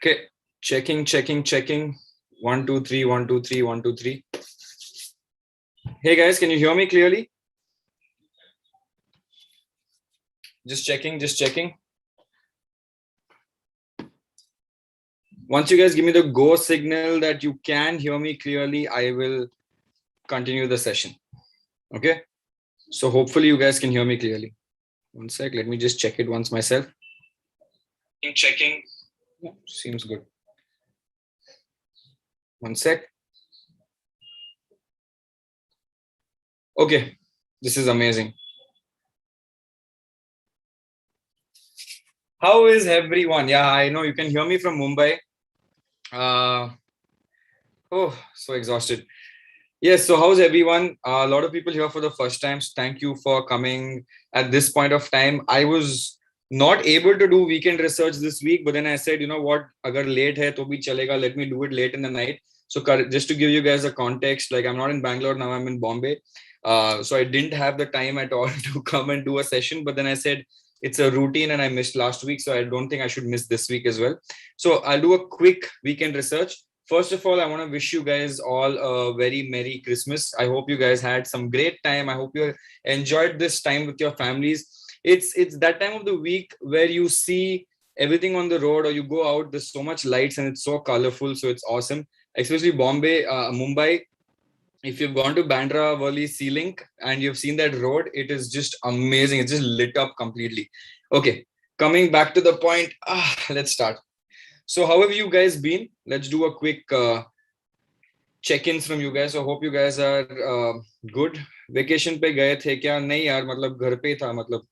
Okay, checking. 1, 2, 3, 1, 2, 3, 1, 2, 3. Hey guys, can you hear me clearly? Just checking. Once you guys give me the go signal that you can hear me clearly, I will continue the session. Okay, so hopefully you guys can hear me clearly. One sec, let me just check it once myself. Checking. Yeah, seems good. One sec. Okay, this is amazing. How is everyone? Yeah, I know you can hear me from Mumbai. Oh, so exhausted. Yes, so how's everyone? A lot of people here for the first time. So thank you for coming at this point of time. I was not able to do weekend research this week, but then I said, you know what, agar late hai to bhi chalega, let me do it late in the night. So just to give you guys a context, like I'm not in Bangalore now, I'm in Bombay. So I didn't have the time at all to come and do a session, but then I said it's a routine and I missed last week, so I don't think I should miss this week as well. So I'll do a quick weekend research. First of all, I want to wish you guys all a very Merry Christmas. I hope you guys had some great time. I hope you enjoyed this time with your families. It's that time of the week where you see everything on the road or you go out. There's so much lights and it's so colorful. So it's awesome. Especially Bombay, Mumbai. If you've gone to Bandra Worli Sea Link and you've seen that road, it is just amazing. It's just lit up completely. Okay, coming back to the point. Let's start. So how have you guys been? Let's do a quick check-ins from you guys. So hope you guys are good. Vacation पे गए थे क्या? नहीं यार, मतलब घर पे था, मतलब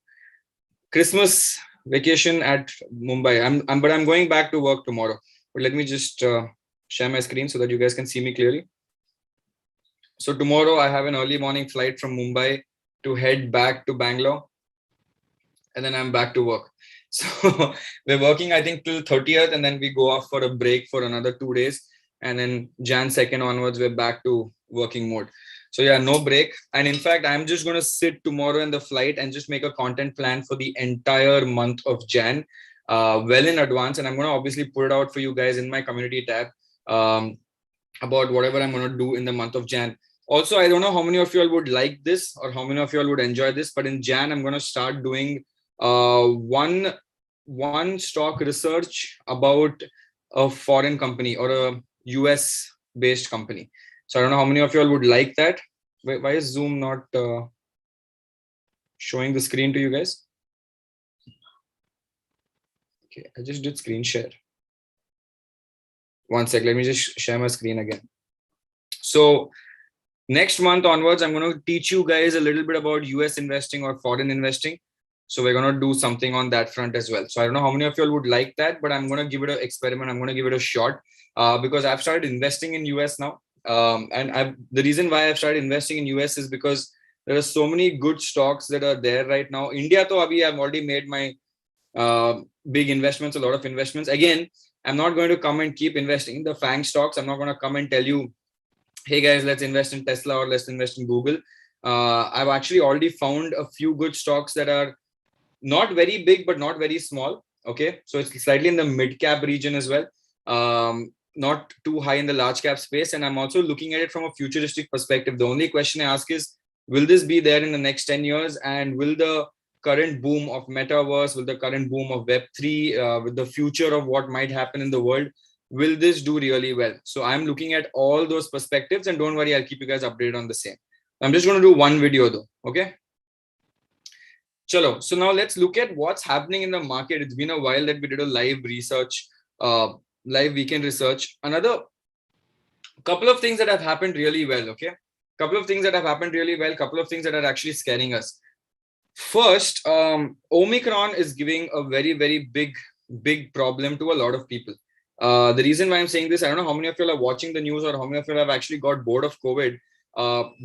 Christmas vacation at Mumbai. But I'm going back to work tomorrow. But let me just share my screen so that you guys can see me clearly. So tomorrow I have an early morning flight from Mumbai to head back to Bangalore, and then I'm back to work. So we're working, I think, till 30th, and then we go off for a break for another 2 days. And then Jan 2nd onwards, we're back to working mode. So yeah, no break. And in fact, I'm just going to sit tomorrow in the flight and just make a content plan for the entire month of Jan, well in advance. And I'm going to obviously put it out for you guys in my community tab about whatever I'm going to do in the month of Jan. Also, I don't know how many of you all would like this or how many of you all would enjoy this, but in Jan, I'm going to start doing one stock research about a foreign company or a US based company. So I don't know how many of you all would like that. Why is Zoom not showing the screen to you guys? Okay, I just did screen share. One sec, let me just share my screen again. So next month onwards, I'm going to teach you guys a little bit about US investing or foreign investing. So we're going to do something on that front as well. So I don't know how many of you all would like that, but I'm going to give it an experiment. I'm going to give it a shot because I've started investing in US now. The reason why I've started investing in US is because there are so many good stocks that are there right now. India, to abhi, I've already made my big investments, a lot of investments. Again, I'm not going to come and keep investing in the FANG stocks. I'm not going to come and tell you, hey guys, let's invest in Tesla or let's invest in Google. I've actually already found a few good stocks that are not very big, but not very small. Okay. So it's slightly in the mid cap region as well. Not too high in the large cap space. And I'm also looking at it from a futuristic perspective. The only question I ask is, will this be there in the next 10 years? And will the current boom of metaverse, will the current boom of Web3, with the future of what might happen in the world, will this do really well? So I'm looking at all those perspectives, and don't worry, I'll keep you guys updated on the same. I'm just going to do one video though. Okay. Chalo. So now let's look at what's happening in the market. It's been a while that we did a live research, live weekend research. Another couple of things that have happened really well. Okay. Couple of things that have happened really well. Couple of things that are actually scaring us. First, Omicron is giving a very, very big problem to a lot of people. The reason why I'm saying this, I don't know how many of you are watching the news or how many of you have actually got bored of COVID,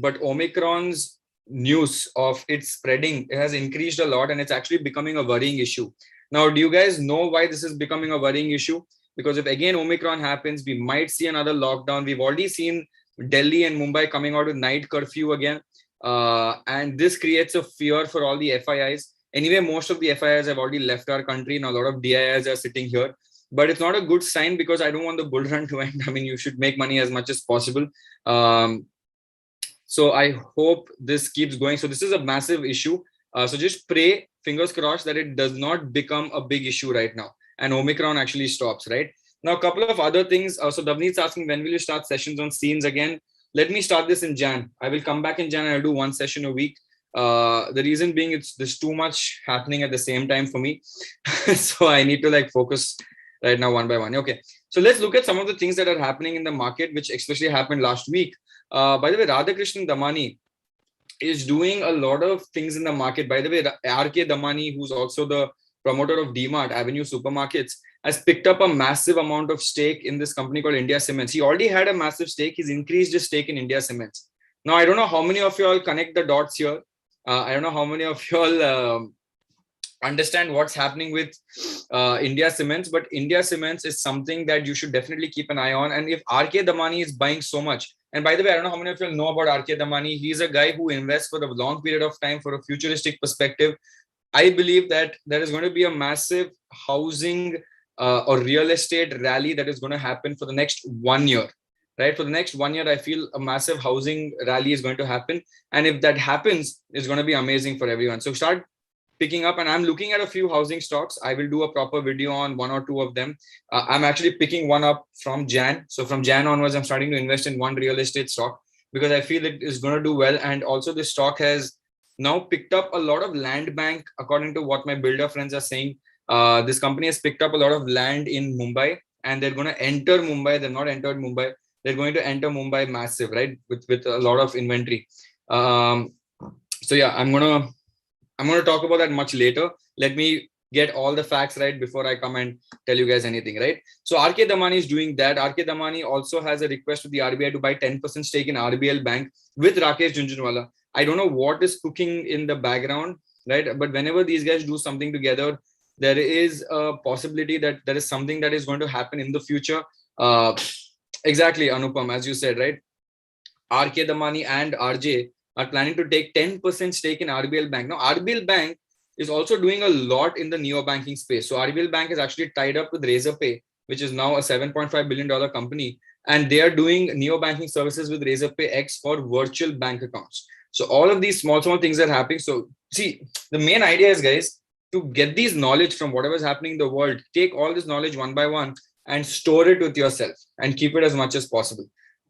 but Omicron's news of its spreading has increased a lot, and it's actually becoming a worrying issue. Now, do you guys know why this is becoming a worrying issue? Because if again Omicron happens, we might see another lockdown. We've already seen Delhi and Mumbai coming out with night curfew again. And this creates a fear for all the FIIs. Anyway, most of the FIIs have already left our country, and a lot of DIIs are sitting here. but it's not a good sign because I don't want the bull run to end. I mean, you should make money as much as possible. So I hope this keeps going. So this is a massive issue. So just pray, fingers crossed, that it does not become a big issue right now and Omicron actually stops, right? Now, a couple of other things. So Davneet's asking, when will you start sessions on scenes again? Let me start this in Jan. I will come back in Jan and I'll do one session a week. The reason being, there's too much happening at the same time for me. So I need to like focus right now one by one. Okay. So let's look at some of the things that are happening in the market, which especially happened last week. By the way, Radhakrishnan Damani is doing a lot of things in the market. By the way, RK Damani, who's also the promoter of DMart Avenue Supermarkets, has picked up a massive amount of stake in this company called India Cements. He already had a massive stake. He's increased his stake in India Cements. Now, I don't know how many of you all connect the dots here. I don't know how many of you all understand what's happening with India Cements, but India Cements is something that you should definitely keep an eye on. And if RK Damani is buying so much, and by the way, I don't know how many of you know about RK Damani. He's a guy who invests for a long period of time for a futuristic perspective. I believe that there is going to be a massive housing or real estate rally that is going to happen for the next 1 year. Right? For the next 1 year, I feel a massive housing rally is going to happen. And if that happens, it's going to be amazing for everyone. So start picking up, and I'm looking at a few housing stocks. I will do a proper video on one or two of them. I'm actually picking one up from Jan. So from Jan onwards, I'm starting to invest in one real estate stock because I feel it is going to do well. And also this stock has now picked up a lot of land bank, according to what my builder friends are saying. This company has picked up a lot of land in Mumbai, and they're going to enter Mumbai. They're not entered Mumbai. They're going to enter Mumbai massive, right? With a lot of inventory. So yeah, I'm going to talk about that much later. Let me get all the facts right before I come and tell you guys anything, right? So RK Damani is doing that. RK Damani also has a request to the RBI to buy 10% stake in RBL Bank with Rakesh Jhunjhunwala. I don't know what is cooking in the background, right? But whenever these guys do something together, there is a possibility that there is something that is going to happen in the future. Exactly, Anupam, as you said, right? RK Damani and RJ are planning to take 10% stake in RBL Bank. Now, RBL Bank is also doing a lot in the neo-banking space. So RBL Bank is actually tied up with Razorpay, which is now a $7.5 billion company. And they are doing neo-banking services with Razorpay X for virtual bank accounts. So all of these small things are happening. So see, the main idea is, guys, to get these knowledge from whatever is happening in the world, take all this knowledge one by one and store it with yourself and keep it as much as possible,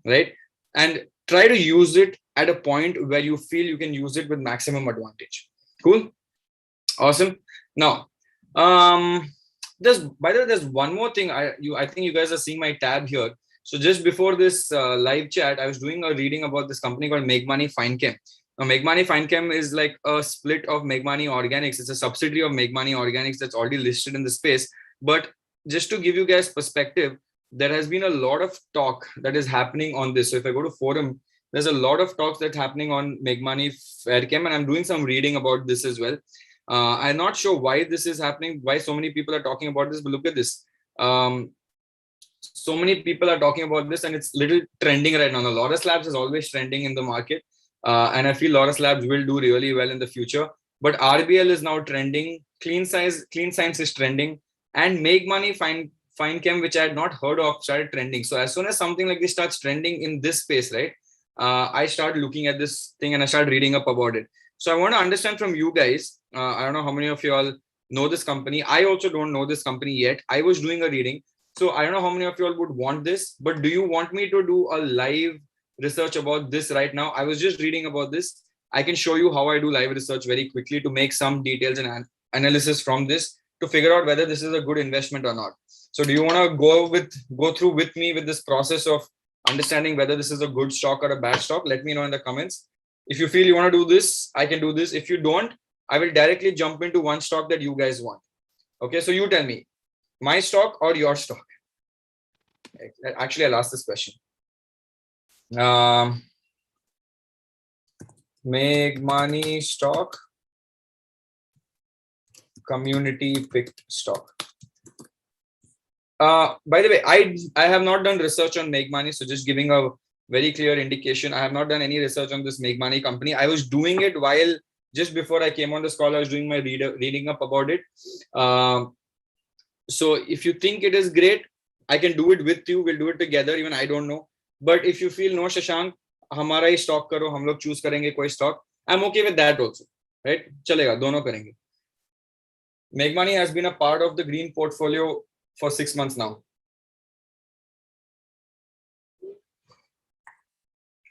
right? And try to use it at a point where you feel you can use it with maximum advantage. Cool. Awesome. Now, by the way, there's one more thing. I think you guys are seeing my tab here. So just before this live chat, I was doing a reading about this company called Meghmani Finechem. Now, Meghmani Finechem is like a split of Meghmani Organics. It's a subsidiary of Meghmani Organics that's already listed in the space. But just to give you guys perspective, there has been a lot of talk that is happening on this. So if I go to forum, there's a lot of talks that's happening on Meghmani Finechem, and I'm doing some reading about this as well. I'm not sure why this is happening, why so many people are talking about this, but look at this. So many people are talking about this, and it's little trending right now. Now, Lotus Labs is always trending in the market, and I feel Lotus Labs will do really well in the future. But RBL is now trending. Clean Science is trending, and Meghmani Finechem, which I had not heard of, started trending. So as soon as something like this starts trending in this space, right, I start looking at this thing and I start reading up about it. So I want to understand from you guys. I don't know how many of you all know this company. I also don't know this company yet. I was doing a reading. So I don't know how many of you all would want this, but do you want me to do a live research about this right now? I was just reading about this. I can show you how I do live research very quickly to make some details and analysis from this to figure out whether this is a good investment or not. So do you want to go through with me with this process of understanding whether this is a good stock or a bad stock? Let me know in the comments. If you feel you want to do this, I can do this. If you don't, I will directly jump into one stock that you guys want. Okay, so you tell me, my stock or your stock? Actually, I'll ask this question. Meghmani stock, community picked stock. By the way, I have not done research on Meghmani, so just giving a very clear indication. I have not done any research on this Meghmani company. I was doing it while just before I came on this call. I was doing my reading up about it. So if you think it is great, I can do it with you. We'll do it together. Even I don't know. But if you feel no, Shashank, हमारा ही stock करो, हम लोग choose करेंगे कोई stock. I'm okay with that also. Right? चलेगा, दोनों करेंगे. Meghmani has been a part of the green portfolio for 6 months now.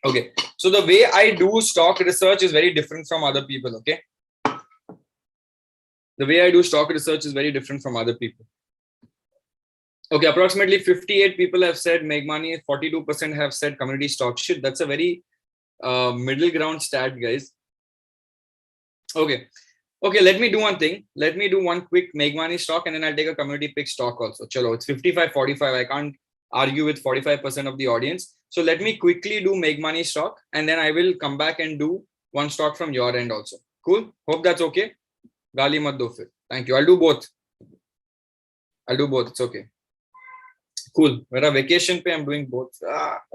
Okay. So the way I do stock research is very different from other people. Okay. The way I do stock research is very different from other people. Okay, approximately 58 people have said Meghmani, 42% have said community stock. Shit, that's a very middle ground stat, guys. Okay, let me do one thing. Let me do one quick Meghmani stock and then I'll take a community pick stock also. Chalo, it's 55-45. I can't argue with 45% of the audience. So let me quickly do Meghmani stock and then I will come back and do one stock from your end also. Cool? Hope that's okay. Gali mat do fir. Thank you. I'll do both. It's okay. Cool. We're on vacation pay. I'm doing both.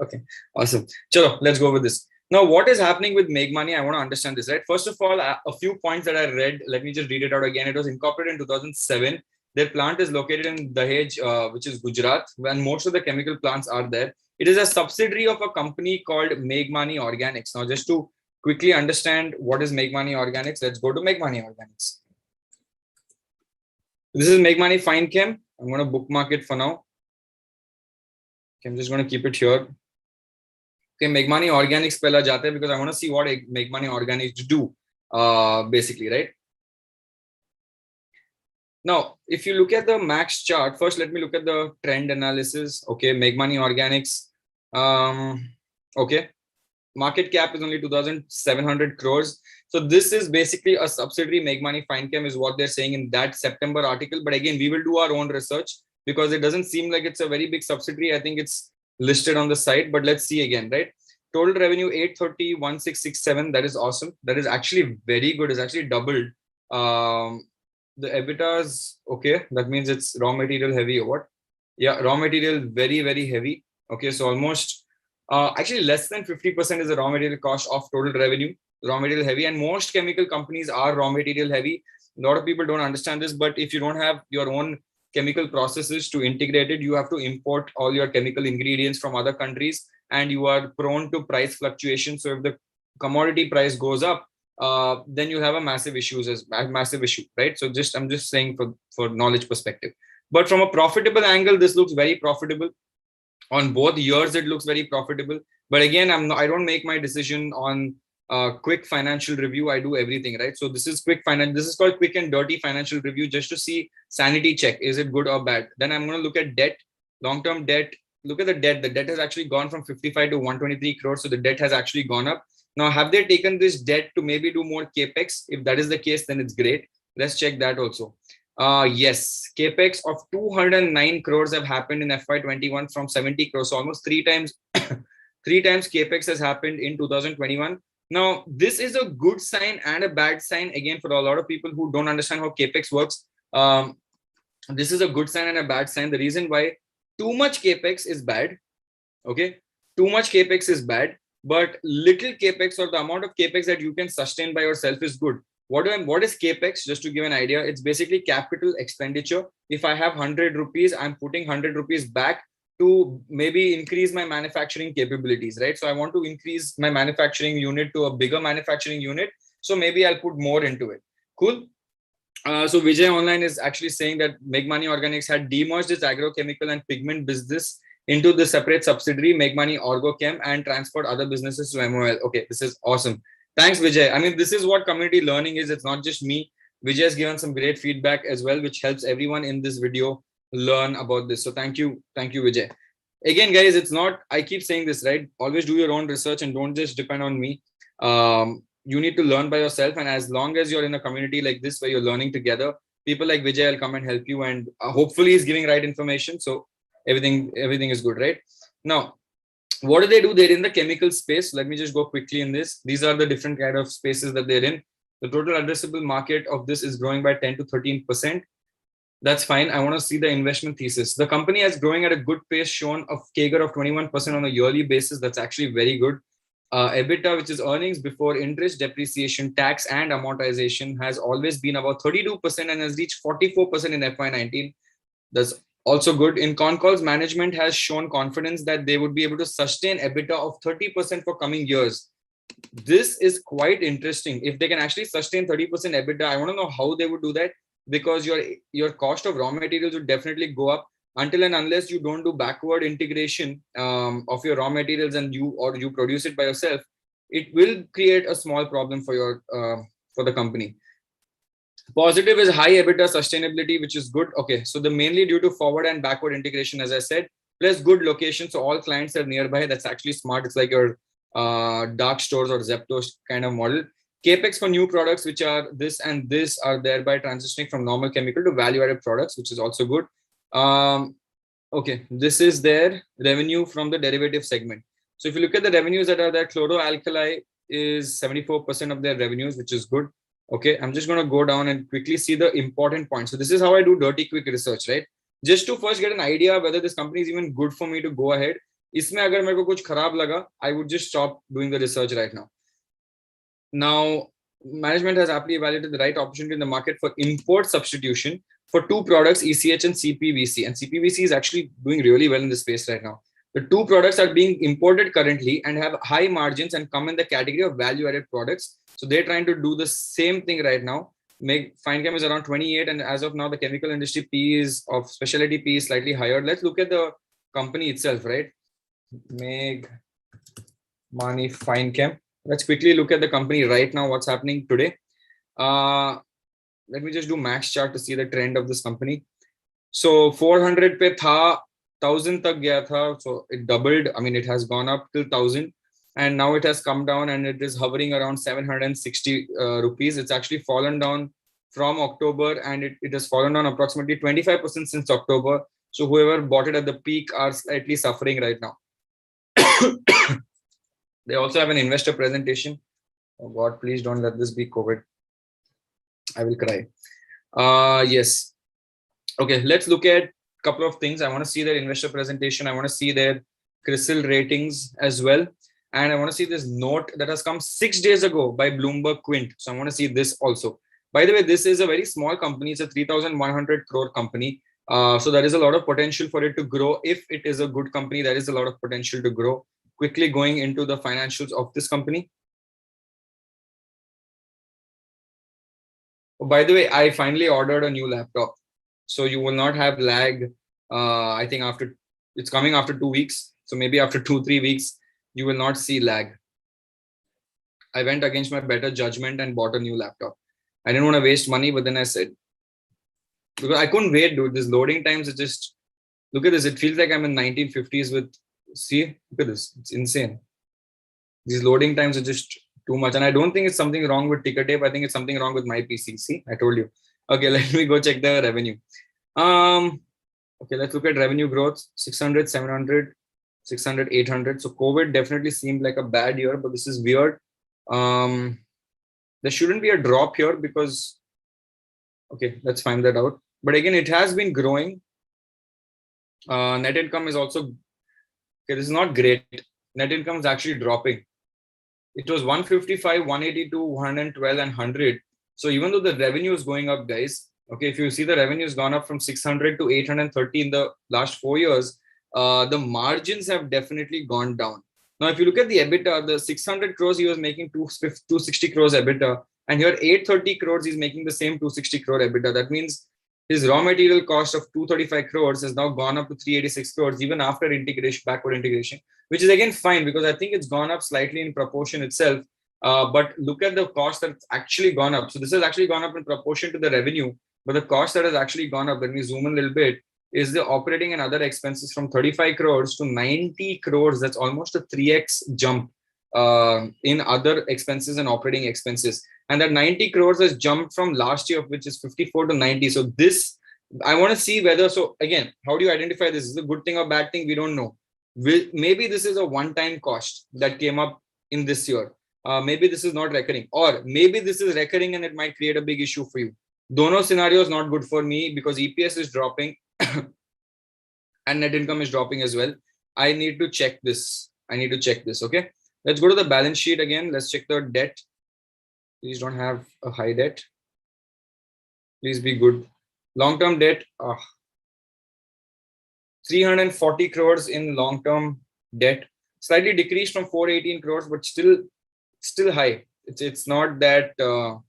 Okay. Awesome. Chalo, let's go with this. Now, what is happening with Meghmani? I want to understand this, right? First of all, a few points that I read. Let me just read it out again. It was incorporated in 2007. Their plant is located in Dahej, which is Gujarat, and most of the chemical plants are there. It is a subsidiary of a company called Meghmani Organics. Now, just to quickly understand what is Meghmani Organics, let's go to Meghmani Organics. This is Meghmani Finechem. I'm going to bookmark it for now. Okay, I'm just going to keep it here. Okay, Meghmani Organics pehla jate hai because I want to see what Meghmani Organics do, basically, right? Now, if you look at the max chart, first let me look at the trend analysis. Okay, Meghmani Organics. Okay, market cap is only 2,700 crores. So this is basically a subsidiary. Meghmani Finechem is what they're saying in that September article. But again, we will do our own research because it doesn't seem like it's a very big subsidiary. I think it's listed on the site, but let's see again, right? Total revenue 830,1667. That is awesome. That is actually very good. It's actually doubled. The EBITDA is okay. That means it's raw material heavy or what? Yeah, raw material very, very heavy. Okay, so almost actually less than 50% is the raw material cost of total revenue. Raw material heavy, and most chemical companies are raw material heavy. A lot of people don't understand this, but if you don't have your own chemical processes to integrate it, you have to import all your chemical ingredients from other countries, and you are prone to price fluctuation. So if the commodity price goes up, then you have a massive issue, right? So I'm just saying for knowledge perspective. But from a profitable angle, this looks very profitable. On both years, it looks very profitable. But again, I don't make my decision on quick financial review. I do everything, right? So this is this is called quick and dirty financial review, just to see sanity check. Is it good or bad? Then I'm going to look at debt, long-term debt. Look at the debt. The debt has actually gone from 55 to 123 crores. So the debt has actually gone up. Now, have they taken this debt to maybe do more capex? If that is the case, then it's great. Let's check that also. Yes, capex of 209 crores have happened in FY21 from 70 crores. So almost three times capex has happened in 2021. Now, this is a good sign and a bad sign. Again, for a lot of people who don't understand how capex works, this is a good sign and a bad sign. The reason why too much capex is bad. Okay, too much capex is bad, but little capex or the amount of capex that you can sustain by yourself is good. What is capex? Just to give an idea, it's basically capital expenditure. If I have 100 rupees, I'm putting 100 rupees back to maybe increase my manufacturing capabilities, right? So I want to increase my manufacturing unit to a bigger manufacturing unit. So maybe I'll put more into it. Cool. So Vijay Online is actually saying that Meghmani Organics had demerged its agrochemical and pigment business into the separate subsidiary Meghmani Orgochem and transferred other businesses to MOL. Okay, this is awesome. Thanks, Vijay. I mean, this is what community learning is. It's not just me. Vijay has given some great feedback as well, which helps everyone in this video learn about this. So thank you, Vijay. Again, guys, it's not, I keep saying this, right? Always do your own research and don't just depend on me. You need to learn by yourself. And as long as you're in a community like this, where you're learning together, people like Vijay will come and help you. And hopefully he's giving right information. So everything is good, right? Now, what do? They're in the chemical space. Let me just go quickly in this. These are the different kind of spaces that they're in. The total addressable market of this is growing by 10 to 13%. That's fine. I want to see the investment thesis. The company is growing at a good pace, shown a CAGR of 21% on a yearly basis. That's actually very good. EBITDA, which is earnings before interest, depreciation, tax, and amortization, has always been about 32% and has reached 44% in FY19. That's also good. In con calls, management has shown confidence that they would be able to sustain EBITDA of 30% for coming years. This is quite interesting. If they can actually sustain 30% EBITDA, I want to know how they would do that, because your cost of raw materials would definitely go up until and unless you don't do backward integration of your raw materials and you produce it by yourself. It will create a small problem for the company. Positive is high EBITDA sustainability, which is good. Okay, so the mainly due to forward and backward integration, as I said, plus good location. So all clients are nearby. That's actually smart. It's like your dark stores or Zepto kind of model. Capex for new products, which are this and this, are thereby transitioning from normal chemical to value-added products, which is also good. Okay, this is their revenue from the derivative segment. So if you look at the revenues that are there, chloroalkali is 74% of their revenues, which is good. Okay, I'm just going to go down and quickly see the important points. So this is how I do dirty quick research, right? Just to first get an idea whether this company is even good for me to go ahead. इसमें अगर मेरे को कुछ खराब लगा, I would just stop doing the research right now. Now, management has aptly evaluated the right opportunity in the market for import substitution for two products, ECH and CPVC. And CPVC is actually doing really well in this space right now. The two products are being imported currently and have high margins and come in the category of value-added products. So they're trying to do the same thing right now. Finechem is around 28, and as of now, the chemical industry P is of specialty P is slightly higher. Let's look at the company itself, right? Meghmani Finechem. Let's quickly look at the company right now, what's happening today. Let me just do max chart to see the trend of this company. So 400 pe tha, 1000 tak gaya tha, so it doubled. I mean, it has gone up till 1000, and now it has come down and it is hovering around 760 rupees. It's actually fallen down from October, and it has fallen down approximately 25% since October. So whoever bought it at the peak are slightly suffering right now. They also have an investor presentation. Oh God, please don't let this be COVID. I will cry. Yes. Okay, let's look at a couple of things. I want to see their investor presentation. I want to see their CRISIL ratings as well. And I want to see this note that has come 6 days ago by Bloomberg Quint. So I want to see this also. By the way, this is a very small company. It's a 3,100 crore company. So there is a lot of potential for it to grow. If it is a good company, there is a lot of potential to grow. Quickly going into the financials of this company. Oh, by the way, I finally ordered a new laptop. So you will not have lag. I think it's coming after 2 weeks. So maybe after 2-3 weeks, you will not see lag. I went against my better judgment and bought a new laptop. I didn't want to waste money, but then I said, because I couldn't wait, dude. This loading times, it just, look at this. It feels like I'm in 1950s with, see, look at this. It's insane. These loading times are just too much. And I don't think it's something wrong with ticker tape. I think it's something wrong with my PC. See, I told you. Okay, let me go check the revenue. Okay, let's look at revenue growth. 600, 700, 600, 800. So COVID definitely seemed like a bad year, but this is weird. There shouldn't be a drop here because, okay, let's find that out. But again, it has been growing. Net income is also, okay, this is not great. Net income is actually dropping. It was 155, 182, 112, and 100. So even though the revenue is going up, guys, okay, if you see the revenue has gone up from 600 to 830 in the last 4 years, the margins have definitely gone down. Now, if you look at the EBITDA, the 600 crores, he was making 260 crores EBITDA. And here 830 crores, he's making the same 260 crore EBITDA. That means his raw material cost of 235 crores has now gone up to 386 crores, even after integration, backward integration, which is again fine because I think it's gone up slightly in proportion itself. But look at the cost that's actually gone up. So this has actually gone up in proportion to the revenue, but the cost that has actually gone up, let me zoom in a little bit, is the operating and other expenses from 35 crores to 90 crores. That's almost a 3x jump in other expenses and operating expenses. And that 90 crores has jumped from last year, which is 54 to 90. So this, I want to see whether, so again, how do you identify this? Is it a good thing or bad thing? We don't know. Maybe this is a one-time cost that came up in this year. Maybe this is not recurring, or maybe this is recurring and it might create a big issue for you. Dono scenario is not good for me because EPS is dropping and net income is dropping as well. I need to check this. Okay. Let's go to the balance sheet again. Let's check the debt. Please don't have a high debt. Please be good. Long-term debt. 340 crores in long-term debt, slightly decreased from 418 crores, but still high. It's not that okay.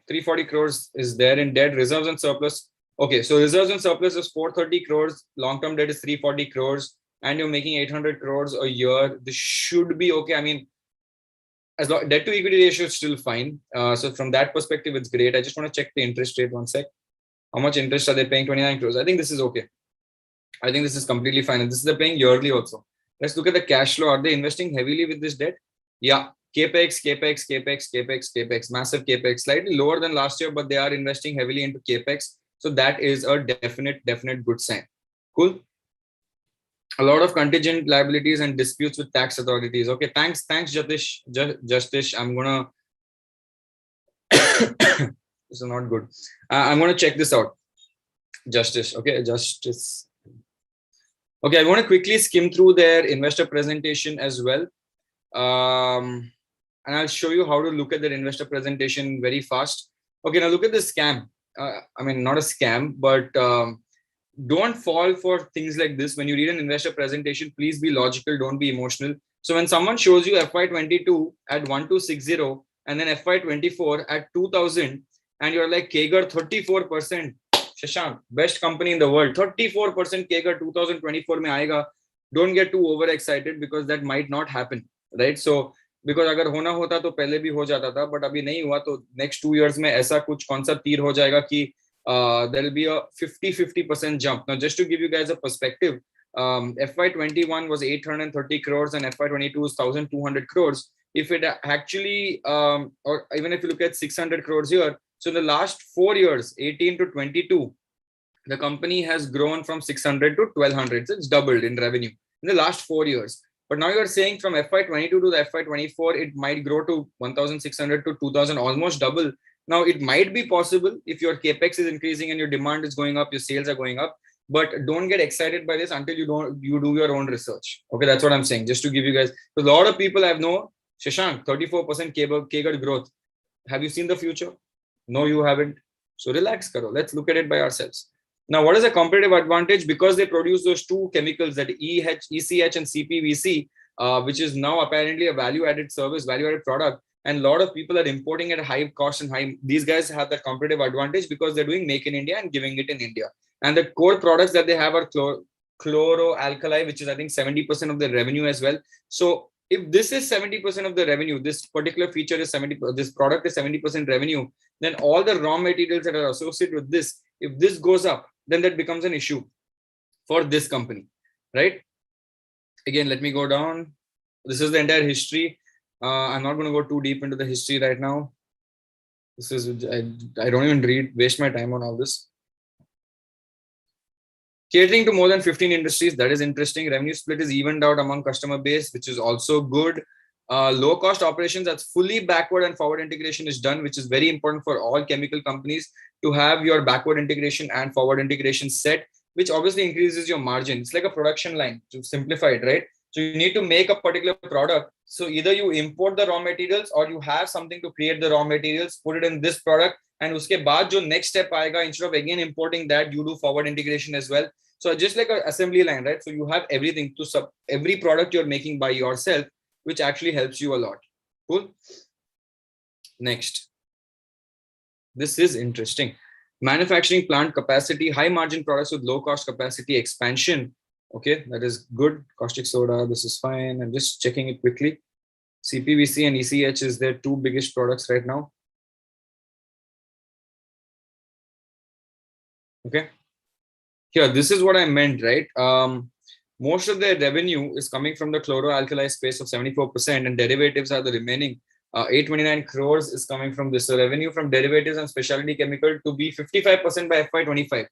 340 crores is there in debt. Reserves and surplus. Okay, so reserves and surplus is 430 crores. Long-term debt is 340 crores, and you're making 800 crores a year. This should be okay. I mean, as long debt to equity ratio is still fine. So from that perspective, it's great. I just want to check the interest rate one sec. How much interest are they paying? 29 crores. I think this is okay. I think this is completely fine. And this is they're paying yearly also. Let's look at the cash flow. Are they investing heavily with this debt? Yeah. Capex, massive capex, slightly lower than last year, but they are investing heavily into capex. So that is a definite good sign. Cool. A lot of contingent liabilities and disputes with tax authorities. Okay, thanks, Jatish. Justice, I'm gonna. This is not good. I'm gonna check this out. Justice. Okay, Justice. Okay, I want to quickly skim through their investor presentation as well. And I'll show you how to look at their investor presentation very fast. Okay, now look at this scam. I mean, not a scam, but don't fall for things like this. When you read an investor presentation, please be logical, don't be emotional. So when someone shows you FY22 at 1260 and then FY24 at 2000, and you're like, Kager 34%, Shashank, best company in the world, 34% Kager 2024 mein aayega. Don't get too overexcited because that might not happen, right? So because अगर होना होता तो पहले भी हो जाता था, but अभी नहीं हुआ तो next 2 years में ऐसा कुछ कौन सा तीर हो जाएगा कि there will be a 50% jump. Now just to give you guys a perspective, FY21 was 830 crores and FY22 is 1200 crores. If it actually or even if you look at 600 crores here, so in the last 4 years, 18 to 22, the company has grown from 600 to 1200. So it's doubled in revenue in the last 4 years. But now you're saying from FY22 to the FY24, it might grow to 1,600 to 2,000, almost double. Now, it might be possible if your capex is increasing and your demand is going up, your sales are going up. But don't get excited by this until you do your own research. Okay, that's what I'm saying. Just to give you guys, a lot of people I know, Shashank, 34% CAGR growth. Have you seen the future? No, you haven't. So relax, karo. Let's look at it by ourselves. Now, what is a competitive advantage? Because they produce those two chemicals, that ECH and CPVC, which is now apparently a value-added service, value-added product, and a lot of people are importing at a high cost and high. These guys have that competitive advantage because they're doing make in India and giving it in India. And the core products that they have are chloroalkali, which is I think 70% of the revenue as well. So if this is 70% of the revenue, this particular feature is 70%, this product is 70% revenue, then all the raw materials that are associated with this, if this goes up, then that becomes an issue for this company, right? Again, let me go down. This is the entire history. I'm not going to go too deep into the history right now. This is, I don't even waste my time on all this. Catering to more than 15 industries, that is interesting. Revenue split is evened out among customer base, which is also good. Low cost operations, that's fully backward and forward integration is done, which is very important for all chemical companies to have your backward integration and forward integration set, which obviously increases your margin. It's like a production line, to simplify it, right? So you need to make a particular product. So either you import the raw materials or you have something to create the raw materials, put it in this product, and uske baad jo next step aayega, instead of again importing that, you do forward integration as well. So just like an assembly line, right? So you have everything to every product you're making by yourself, which actually helps you a lot. Cool. Next. This is interesting. Manufacturing plant capacity, high margin products with low cost capacity expansion. Okay, that is good. Caustic soda, this is fine. I'm just checking it quickly. CPVC and ECH is their two biggest products right now. Okay. Here, this is what I meant, right? Most of their revenue is coming from the chloroalkali space of 74%, and derivatives are the remaining. 829 crores is coming from this. So revenue from derivatives and specialty chemical to be 55% by FY25.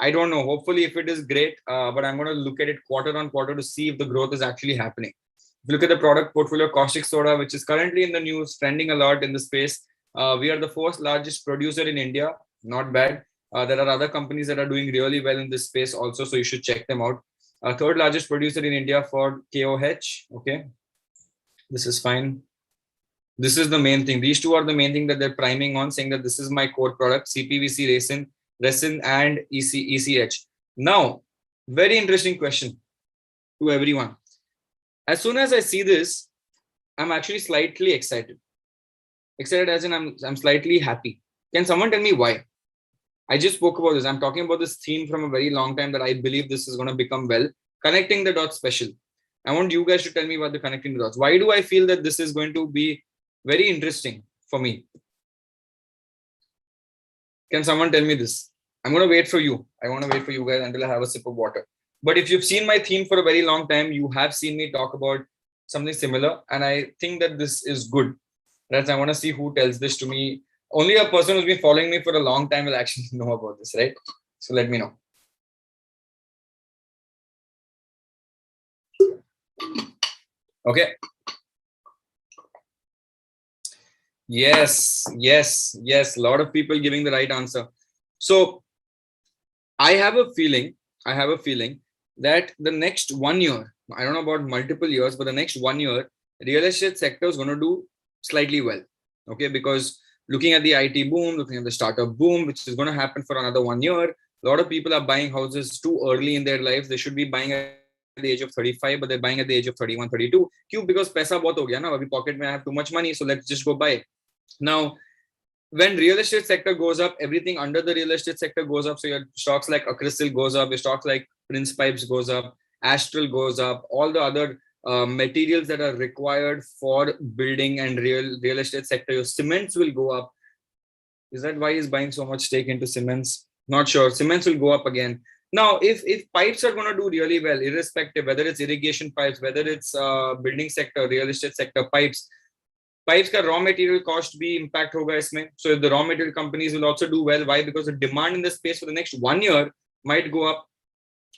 I don't know. Hopefully, if it is great, but I'm going to look at it quarter on quarter to see if the growth is actually happening. If you look at the product portfolio, caustic soda, which is currently in the news, trending a lot in the space. We are the fourth largest producer in India. Not bad. There are other companies that are doing really well in this space also, so you should check them out. Third largest producer in India for KOH. Okay, this is fine. This is the main thing. These two are the main thing that they're priming on, saying that this is my core product, CPVC resin and ECH. Now, Very interesting question to everyone. As soon as I see this, I'm actually slightly excited. Excited as in I'm slightly happy. Can someone tell me why? I just spoke about this. I'm talking about this theme from a very long time that I believe this is going to become well. Connecting the dots special. I want you guys to tell me about the connecting the dots. Why do I feel that this is going to be very interesting for me? Can someone tell me this? I'm going to wait for you. I want to wait for you guys until I have a sip of water. But if you've seen my theme for a very long time, you have seen me talk about something similar. And I think that this is good. Right? I want to see who tells this to me. Only a person who's been following me for a long time will actually know about this, right? So let me know. Okay. Yes. A lot of people giving the right answer. So I have a feeling that the next 1 year, I don't know about multiple years, but the next 1 year, real estate sector is going to do slightly well. Okay. Because looking at the IT boom, looking at the startup boom, which is going to happen for another 1 year, a lot of people are buying houses too early in their lives. They should be buying at the age of 35, but they're buying at the age of 31, 32. Kyun? Because paisa bahut ho gaya na, abhi pocket mein I have too much money, so let's just go buy. Now, when real estate sector goes up, everything under the real estate sector goes up. So your stocks like Acrysil goes up, your stocks like Prince Pipes goes up, Astral goes up, all the other materials that are required for building and real estate sector, your cements will go up. Is that why he's buying so much stake into cements? Not sure. Cements will go up again. Now, if pipes are going to do really well, irrespective whether it's irrigation pipes, whether it's building sector, real estate sector pipes का raw material cost भी impact होगा इसमें. So the raw material companies will also do well. Why? Because the demand in the space for the next 1 year might go up,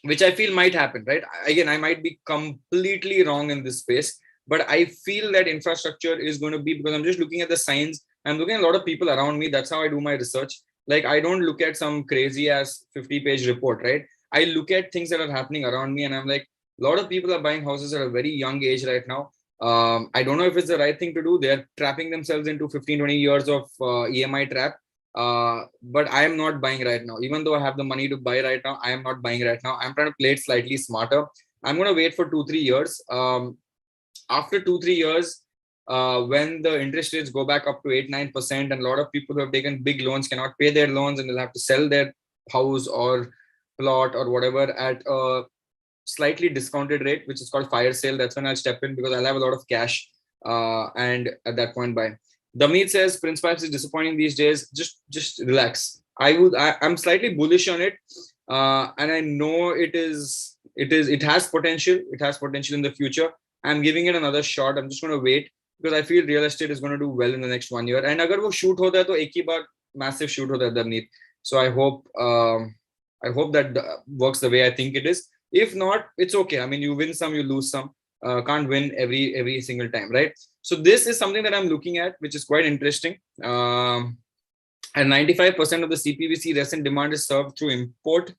which I feel might happen, right? Again, I might be completely wrong in this space, but I feel that infrastructure is going to be, because I'm just looking at the signs. I'm looking at a lot of people around me. That's how I do my research. Like, I don't look at some crazy ass 50-page report, right? I look at things that are happening around me, and I'm like, a lot of people are buying houses at a very young age right now. I don't know if it's the right thing to do. They're trapping themselves into 15, 20 years of EMI trap. But I am not buying right now. Even though I have the money to buy right now, I am not buying right now. I'm trying to play it slightly smarter. I'm going to wait for 2-3 years. After 2-3 years, when the interest rates go back up to 8-9%, and a lot of people who have taken big loans cannot pay their loans, and they'll have to sell their house or plot or whatever at a slightly discounted rate, which is called fire sale. That's when I'll step in, because I'll have a lot of cash, and at that point buy. Damit says Prince Pipes is disappointing these days. Just relax. I'm slightly bullish on it, and I know it has potential. It has potential in the future. I'm giving it another shot. I'm just going to wait, because I feel real estate is going to do well in the next 1 year. And agar wo shoot hota hai, to ek hi baar massive shoot hota hai Damit. So I hope that works the way I think it is. If not, it's okay. I mean, you win some, you lose some. Can't win every single time, right? So this is something that I'm looking at, which is quite interesting. And 95% of the CPVC resin demand is served through import.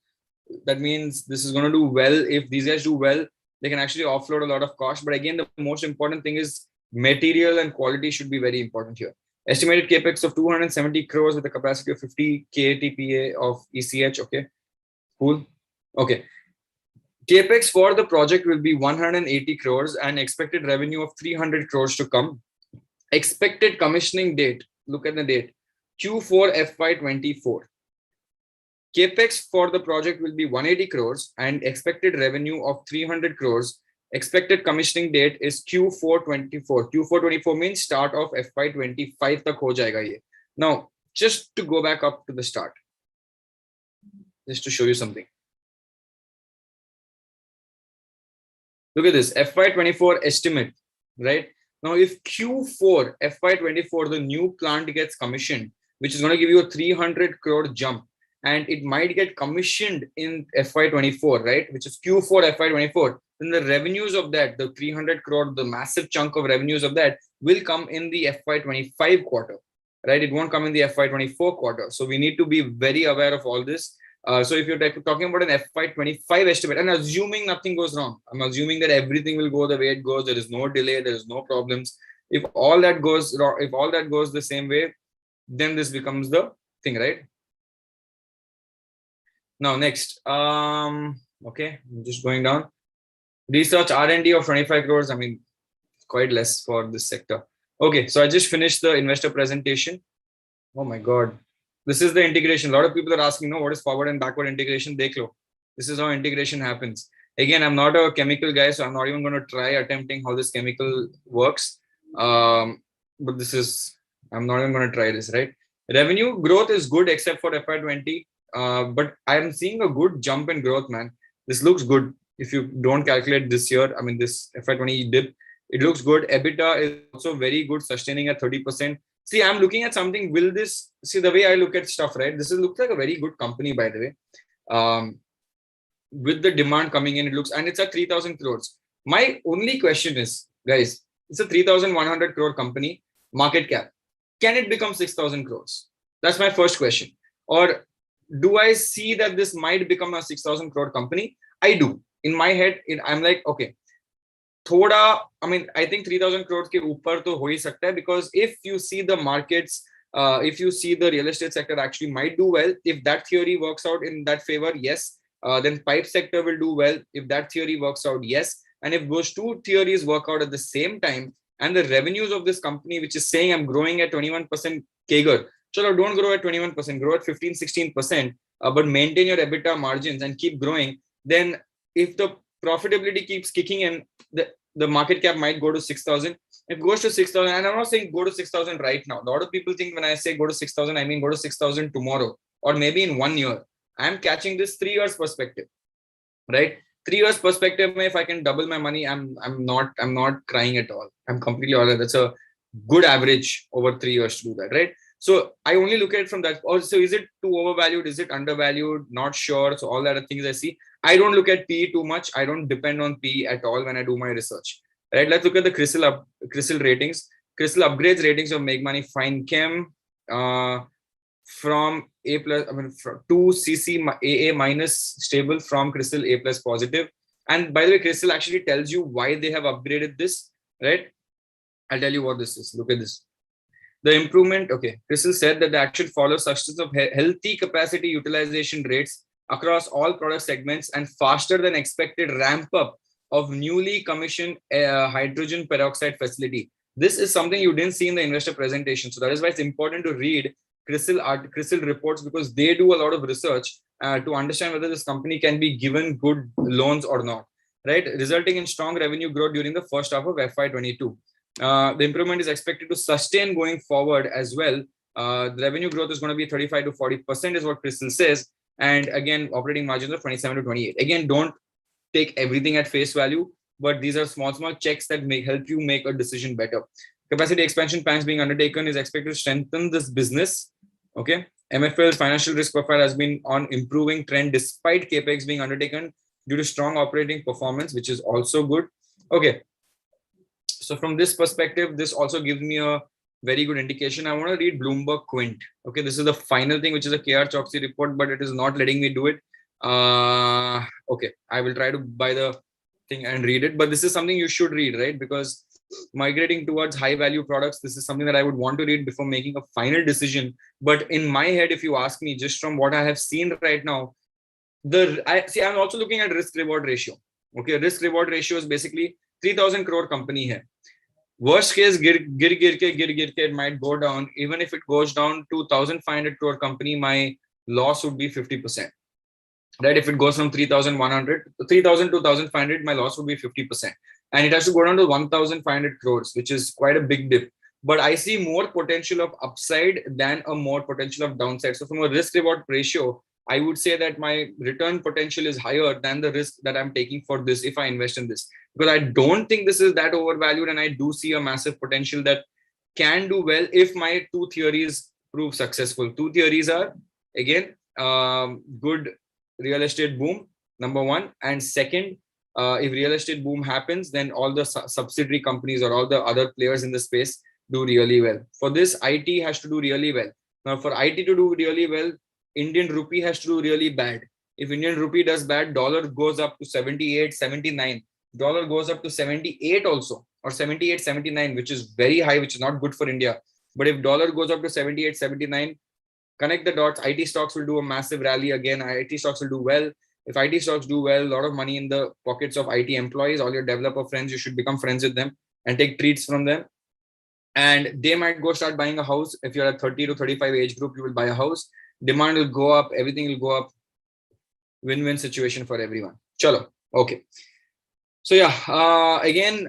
That means this is going to do well. If these guys do well, they can actually offload a lot of cost. But again, the most important thing is material and quality should be very important here. Estimated capex of 270 crores with a capacity of 50 KTPA of ECH. Okay, cool. Okay. Capex for the project will be 180 crores and expected revenue of 300 crores to come. Expected commissioning date, look at the date, Q4 FY24. Capex for the project will be 180 crores and expected revenue of 300 crores. Expected commissioning date is Q4 24. Q4 24 means start of FY25 tak ho jayega ye. Now, just to go back up to the start, just to show you something. Look at this, FY24 estimate, right? Now, if Q4 FY24, the new plant gets commissioned, which is going to give you a 300 crore jump, and it might get commissioned in FY24, right? Which is Q4 FY24. Then the revenues of that, the 300 crore, the massive chunk of revenues of that will come in the FY25 quarter, right? It won't come in the FY24 quarter. So we need to be very aware of all this. So if you're talking about an FY25 estimate, and assuming nothing goes wrong, I'm assuming that everything will go the way it goes. There is no delay. There is no problems. If all that goes the same way, then this becomes the thing, right? Now, next, Okay, I'm just going down. Research R&D of 25 crores. I mean, quite less for this sector. Okay, so I just finished the investor presentation. Oh my God. This is the integration. A lot of people are asking, no, what is forward and backward integration? Deklo. This is how integration happens. Again, I'm not a chemical guy, so I'm not even going to try attempting how this chemical works. But I'm not even going to try this, right? Revenue growth is good except for FY20. But I'm seeing a good jump in growth, man. This looks good. If you don't calculate this year, I mean, this FY20 dip, it looks good. EBITDA is also very good, sustaining at 30%. See, I'm looking at something. Will this see the way I look at stuff, right? This looks like a very good company, by the way. With the demand coming in, it looks, and it's at 3,000 crores. My only question is, guys, it's a 3,100 crore company, market cap. Can it become 6,000 crores? That's my first question. Or do I see that this might become a 6,000 crore company? I do. In my head, I'm like, okay, थोड़ा, I mean, I think 3,000 crores के ऊपर तो हो ही सकता है, because if you see the markets, if you see the real estate sector actually might do well, if that theory works out in that favor, yes. Then pipe sector will do well if that theory works out, yes. And if those two theories work out at the same time, and the revenues of this company, which is saying I'm growing at 21% CAGR, chalo, don't grow at 21%, grow at 15-16%, but maintain your EBITDA margins and keep growing. Then if the profitability keeps kicking in, the market cap might go to 6,000. It goes to 6,000, and I'm not saying go to 6,000 right now. A lot of people think when I say go to 6,000, I mean go to 6,000 tomorrow or maybe in 1 year. I'm catching this 3 years perspective, right? 3 years perspective, if I can double my money, I'm not crying at all. I'm completely all right. That's a good average over 3 years to do that, right? So I only look at it from that. Also, is it too overvalued? Is it undervalued? Not sure. So all that are things I see. I don't look at PE too much. I don't depend on PE at all when I do my research. Right? Let's look at the CRISIL ratings. CRISIL upgrades ratings of Meghmani Finechem from A plus, I mean, to CC AA minus stable from CRISIL A plus positive. And by the way, CRISIL actually tells you why they have upgraded this, right? I'll tell you what this is. Look at this. The improvement, okay, CRISIL said that the action follows success of healthy capacity utilization rates across all product segments and faster than expected ramp up of newly commissioned hydrogen peroxide facility. This is something you didn't see in the investor presentation. So that is why it's important to read CRISIL reports, because they do a lot of research to understand whether this company can be given good loans or not, right? Resulting in strong revenue growth during the first half of FY22. The improvement is expected to sustain going forward as well. The revenue growth is going to be 35 to 40% is what CRISIL says. And again, operating margins of 27 to 28. Again, don't take everything at face value, but these are small checks that may help you make a decision better. Capacity expansion plans being undertaken is expected to strengthen this business. Okay. MFL's financial risk profile has been on improving trend despite CapEx being undertaken due to strong operating performance, which is also good. Okay. So from this perspective, this also gives me a very good indication. I want to read Bloomberg Quint. Okay, this is the final thing, which is a KR Choksey report, but it is not letting me do it. Okay, I will try to buy the thing and read it, but this is something you should read, right? Because migrating towards high value products, this is something that I would want to read before making a final decision. But in my head, if you ask me, just from what I have seen right now, I'm also looking at risk reward ratio. Okay, risk reward ratio is basically 3,000 crore company hai. Worst case, gir ke, it might go down. Even if it goes down to 1,500 crore company, my loss would be 50%. Right? If it goes from 3,100, 3,000 to 1,500, my loss would be 50%. And it has to go down to 1,500 crores, which is quite a big dip. But I see more potential of upside than a more potential of downside. So from a risk reward ratio, I would say that my return potential is higher than the risk that I'm taking for this if I invest in this. Because I don't think this is that overvalued, and I do see a massive potential that can do well if my two theories prove successful. Two theories are, again, good real estate boom, number one. And second, if real estate boom happens, then all the subsidiary companies or all the other players in the space do really well. For this, IT has to do really well. Now, for IT to do really well, Indian rupee has to do really bad. If Indian rupee does bad, dollar goes up to 78, 79. Dollar goes up to 78 also, or 78, 79, which is very high, which is not good for India. But if dollar goes up to 78, 79, connect the dots, IT stocks will do a massive rally again. IT stocks will do well. If IT stocks do well, a lot of money in the pockets of IT employees, all your developer friends, you should become friends with them and take treats from them. And they might go start buying a house. If you're at 30 to 35 age group, you will buy a house. Demand will go up. Everything will go up. Win-win situation for everyone. Chalo. Okay. So yeah, again,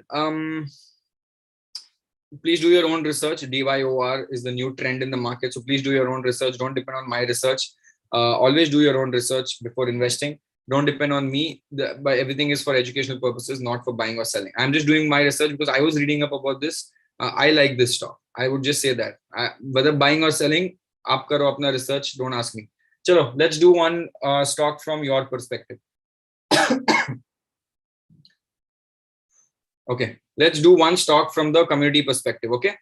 please do your own research. DYOR is the new trend in the market. So please do your own research. Don't depend on my research. Always do your own research before investing. Don't depend on me. But everything is for educational purposes, not for buying or selling. I'm just doing my research because I was reading up about this. I like this stock. I would just say that. Whether buying or selling, aap karo apna research. Don't ask me. Chalo, let's do one stock from your perspective. Okay, let's do one stock from the community perspective. Okay,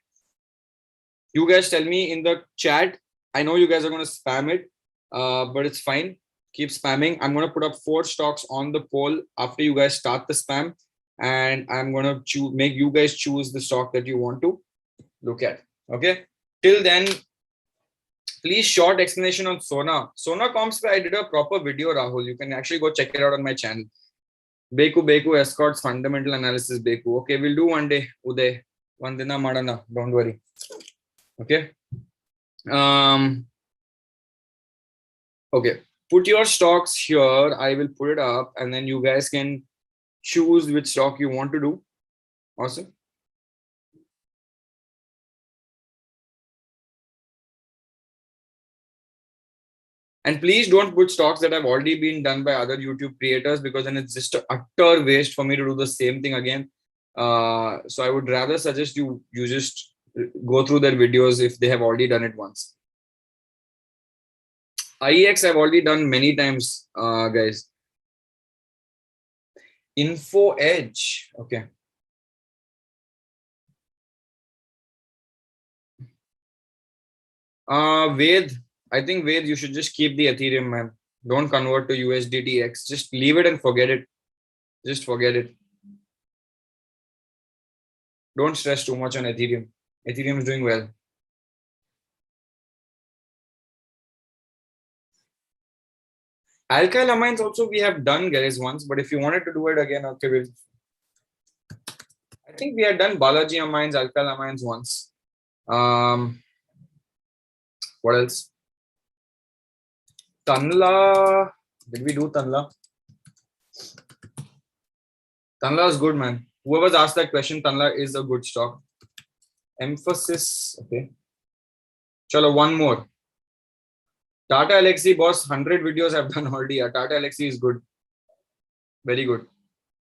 you guys tell me in the chat. I know you guys are going to spam it, but it's fine. Keep spamming. I'm going to put up 4 stocks on the poll after you guys start the spam, and I'm going to make you guys choose the stock that you want to look at. Okay, till then, please short explanation on Sona Comps. I did a proper video, Rahul. You can actually go check it out on my channel. Beku escorts fundamental analysis Beku. Okay, we'll do one day, Uday. One dina madana. Don't worry. Okay. Okay. Put your stocks here. I will put it up, and then you guys can choose which stock you want to do. Awesome. And please don't put stocks that have already been done by other YouTube creators, because then it's just an utter waste for me to do the same thing again. So I would rather suggest you just go through their videos if they have already done it once. IEX I've already done many times, guys. Info Edge. Okay. Ved. I think Ved, you should just keep the Ethereum, man. Don't convert to USDTX. Just leave it and forget it. Just forget it. Don't stress too much on Ethereum. Ethereum is doing well. Alkyl amines also we have done, guys, once. But if you wanted to do it again, okay, I think we had done Balaji amines, alkyl amines once. What else? Tanla. Did we do Tanla? Tanla is good, man. Whoever's asked that question, Tanla is a good stock. Emphasis. Okay. Chalo, one more. Tata Elxsi, boss, 100 videos I've done already. Tata Elxsi is good. Very good.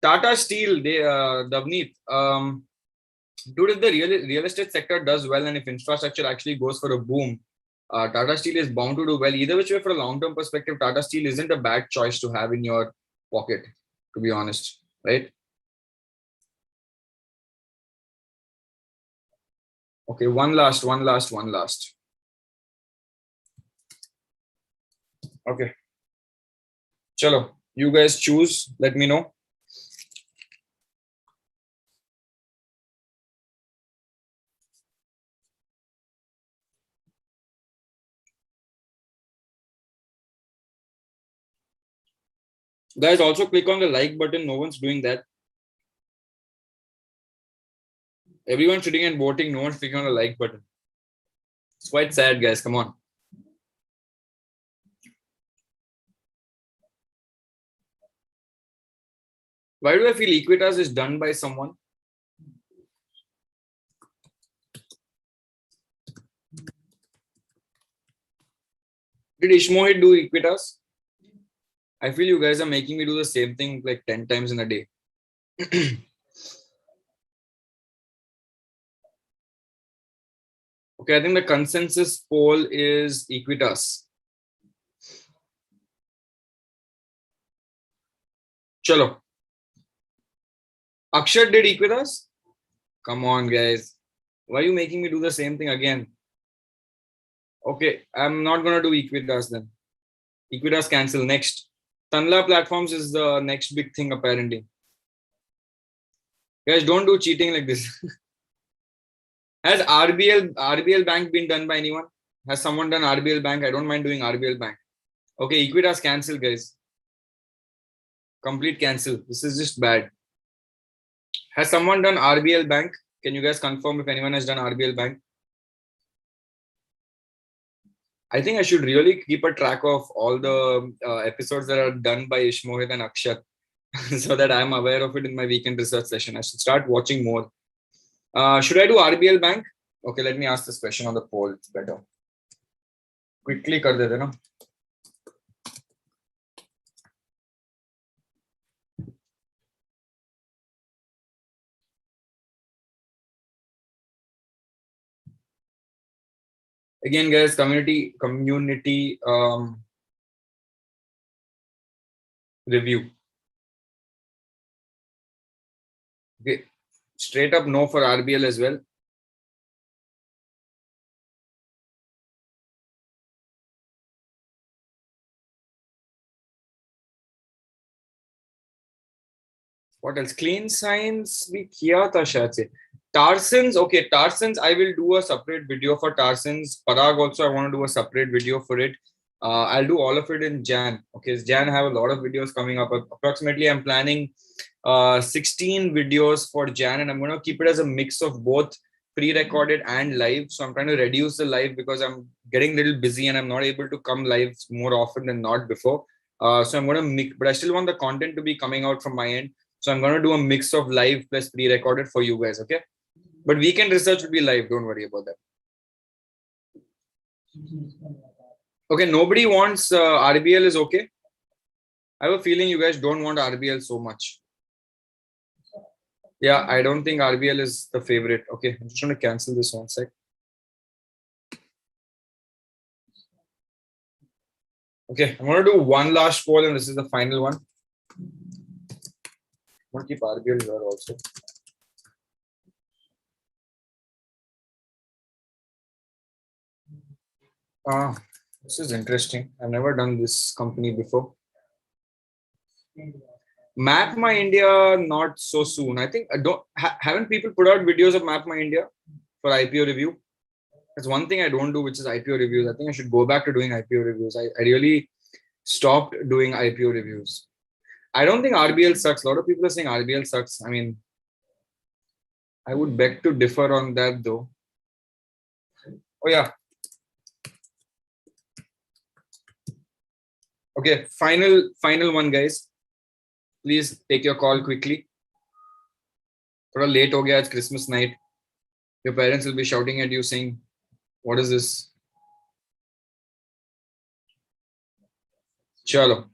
Tata Steel, they, Davneet, dude, if the real estate sector does well and if infrastructure actually goes for a boom, Tata Steel is bound to do well. Either which way, for a long-term perspective, Tata Steel isn't a bad choice to have in your pocket, to be honest, right? Okay, one last. Okay. Chalo, you guys choose. Let me know. Guys, also click on the like button. No one's doing that. Everyone's sitting and voting. No one's clicking on the like button. It's quite sad, guys. Come on. Why do I feel Equitas is done by someone? Did Ishmohit do Equitas? I feel you guys are making me do the same thing like 10 times in a day. Okay, I think the consensus poll is Equitas. Chalo. Akshat did Equitas? Come on, guys. Why are you making me do the same thing again? Okay, I'm not going to do Equitas then. Equitas cancel. Next. Tanla Platforms is the next big thing, apparently. Guys, don't do cheating like this. Has RBL Bank been done by anyone? Has someone done RBL Bank? I don't mind doing RBL Bank. Okay, Equitas cancel, guys. Complete cancel. This is just bad. Has someone done RBL Bank? Can you guys confirm if anyone has done RBL Bank? I think I should really keep a track of all the episodes that are done by Ishmohit and Akshat so that I'm aware of it in my weekend research session. I should start watching more. Should I do RBL Bank? Okay, let me ask this question on the poll. It's better. Quickly kar dete na. Again, guys, community review. Okay, straight up no for RBL as well. What else? Clean Science we kiya tha shayad se. Tarsans, okay, Tarsans, I will do a separate video for Tarsans. Parag also, I want to do a separate video for it. I'll do all of it in Jan. Okay, Jan, I have a lot of videos coming up. Approximately, I'm planning 16 videos for Jan, and I'm going to keep it as a mix of both pre-recorded and live. So I'm trying to reduce the live because I'm getting a little busy and I'm not able to come live more often than not before. So I'm going to mix, but I still want the content to be coming out from my end. So I'm going to do a mix of live plus pre-recorded for you guys. Okay. But weekend research will be live. Don't worry about that. Okay, nobody wants RBL is okay. I have a feeling you guys don't want RBL so much. Yeah, I don't think RBL is the favorite. Okay, I'm just going to cancel this one sec. Okay, I'm going to do one last poll and this is the final one. I'm going to keep RBL here also. This is interesting. I've never done this company before. Map My India, not so soon. I think haven't people put out videos of Map My India for IPO review? That's one thing I don't do, which is IPO reviews. I think I should go back to doing IPO reviews. I really stopped doing IPO reviews. I don't think RBL sucks. A lot of people are saying RBL sucks. I mean, I would beg to differ on that though. Oh yeah. Okay, final one, guys. Please take your call quickly. Thoda late ho gaya, it's Christmas night. Your parents will be shouting at you saying, what is this? Chalo.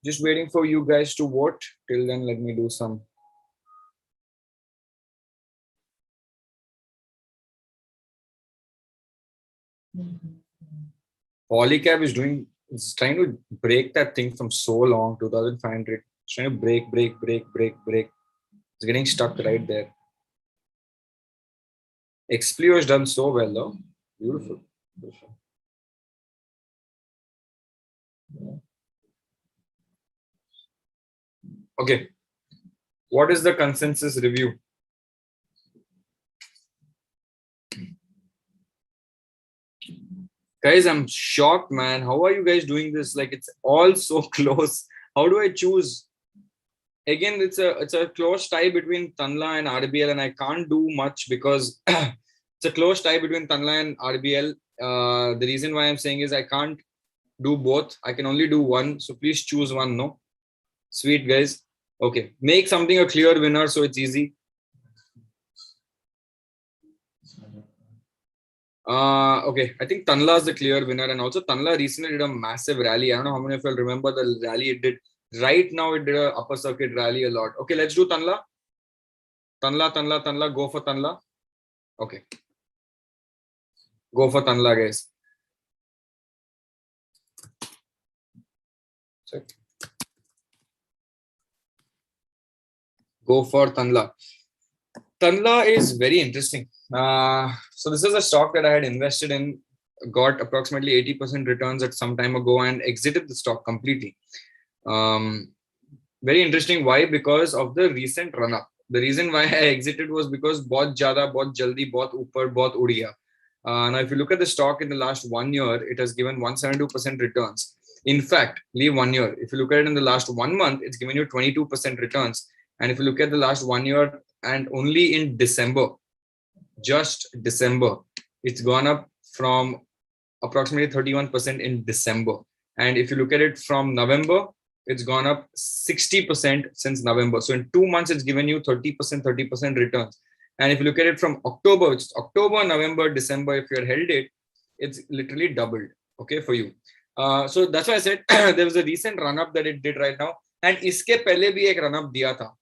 Just waiting for you guys to vote. Till then, let me do some. Polycab is trying to break that thing from so long, 2,500. It's trying to break. It's getting stuck right there. Explio has done so well though. Beautiful. Okay. What is the consensus review? Guys, I'm shocked, man. How are you guys doing this? Like, it's all so close. How do I choose? Again, it's a close tie between Tanla and RBL, and I can't do much because it's a close tie between Tanla and RBL. The reason why I'm saying is I can't do both. I can only do one. So please choose one. No, sweet guys. Okay, make something a clear winner so it's easy. Okay, I think Tanla is the clear winner, and also Tanla recently did a massive rally. I don't know how many of you will remember the rally it did. Right now, it did a upper circuit rally a lot. Okay, let's do Tanla. Tanla. Go for Tanla. Okay, go for Tanla, guys. Go for Tanla. Tanla is very interesting. So this is a stock that I had invested in, got approximately 80% returns at some time ago and exited the stock completely. Very interesting. Why? Because of the recent run up. The reason why I exited was because bahut jada, bahut jaldi, bahut upar, bahut udiya. Now, if you look at the stock in the last 1 year, it has given 172% returns. In fact, leave 1 year. If you look at it in the last 1 month, it's given you 22% returns. And if you look at the last 1 year and only in December, just December, it's gone up from approximately 31% in December. And if you look at it from November, it's gone up 60% since November. So in 2 months, it's given you 30% returns. And if you look at it from October, it's October, November, December, if you had held it, it's literally doubled, okay, for you. So that's why I said there was a recent run-up that it did right now. And iske pehle bhi ek run-up diya tha.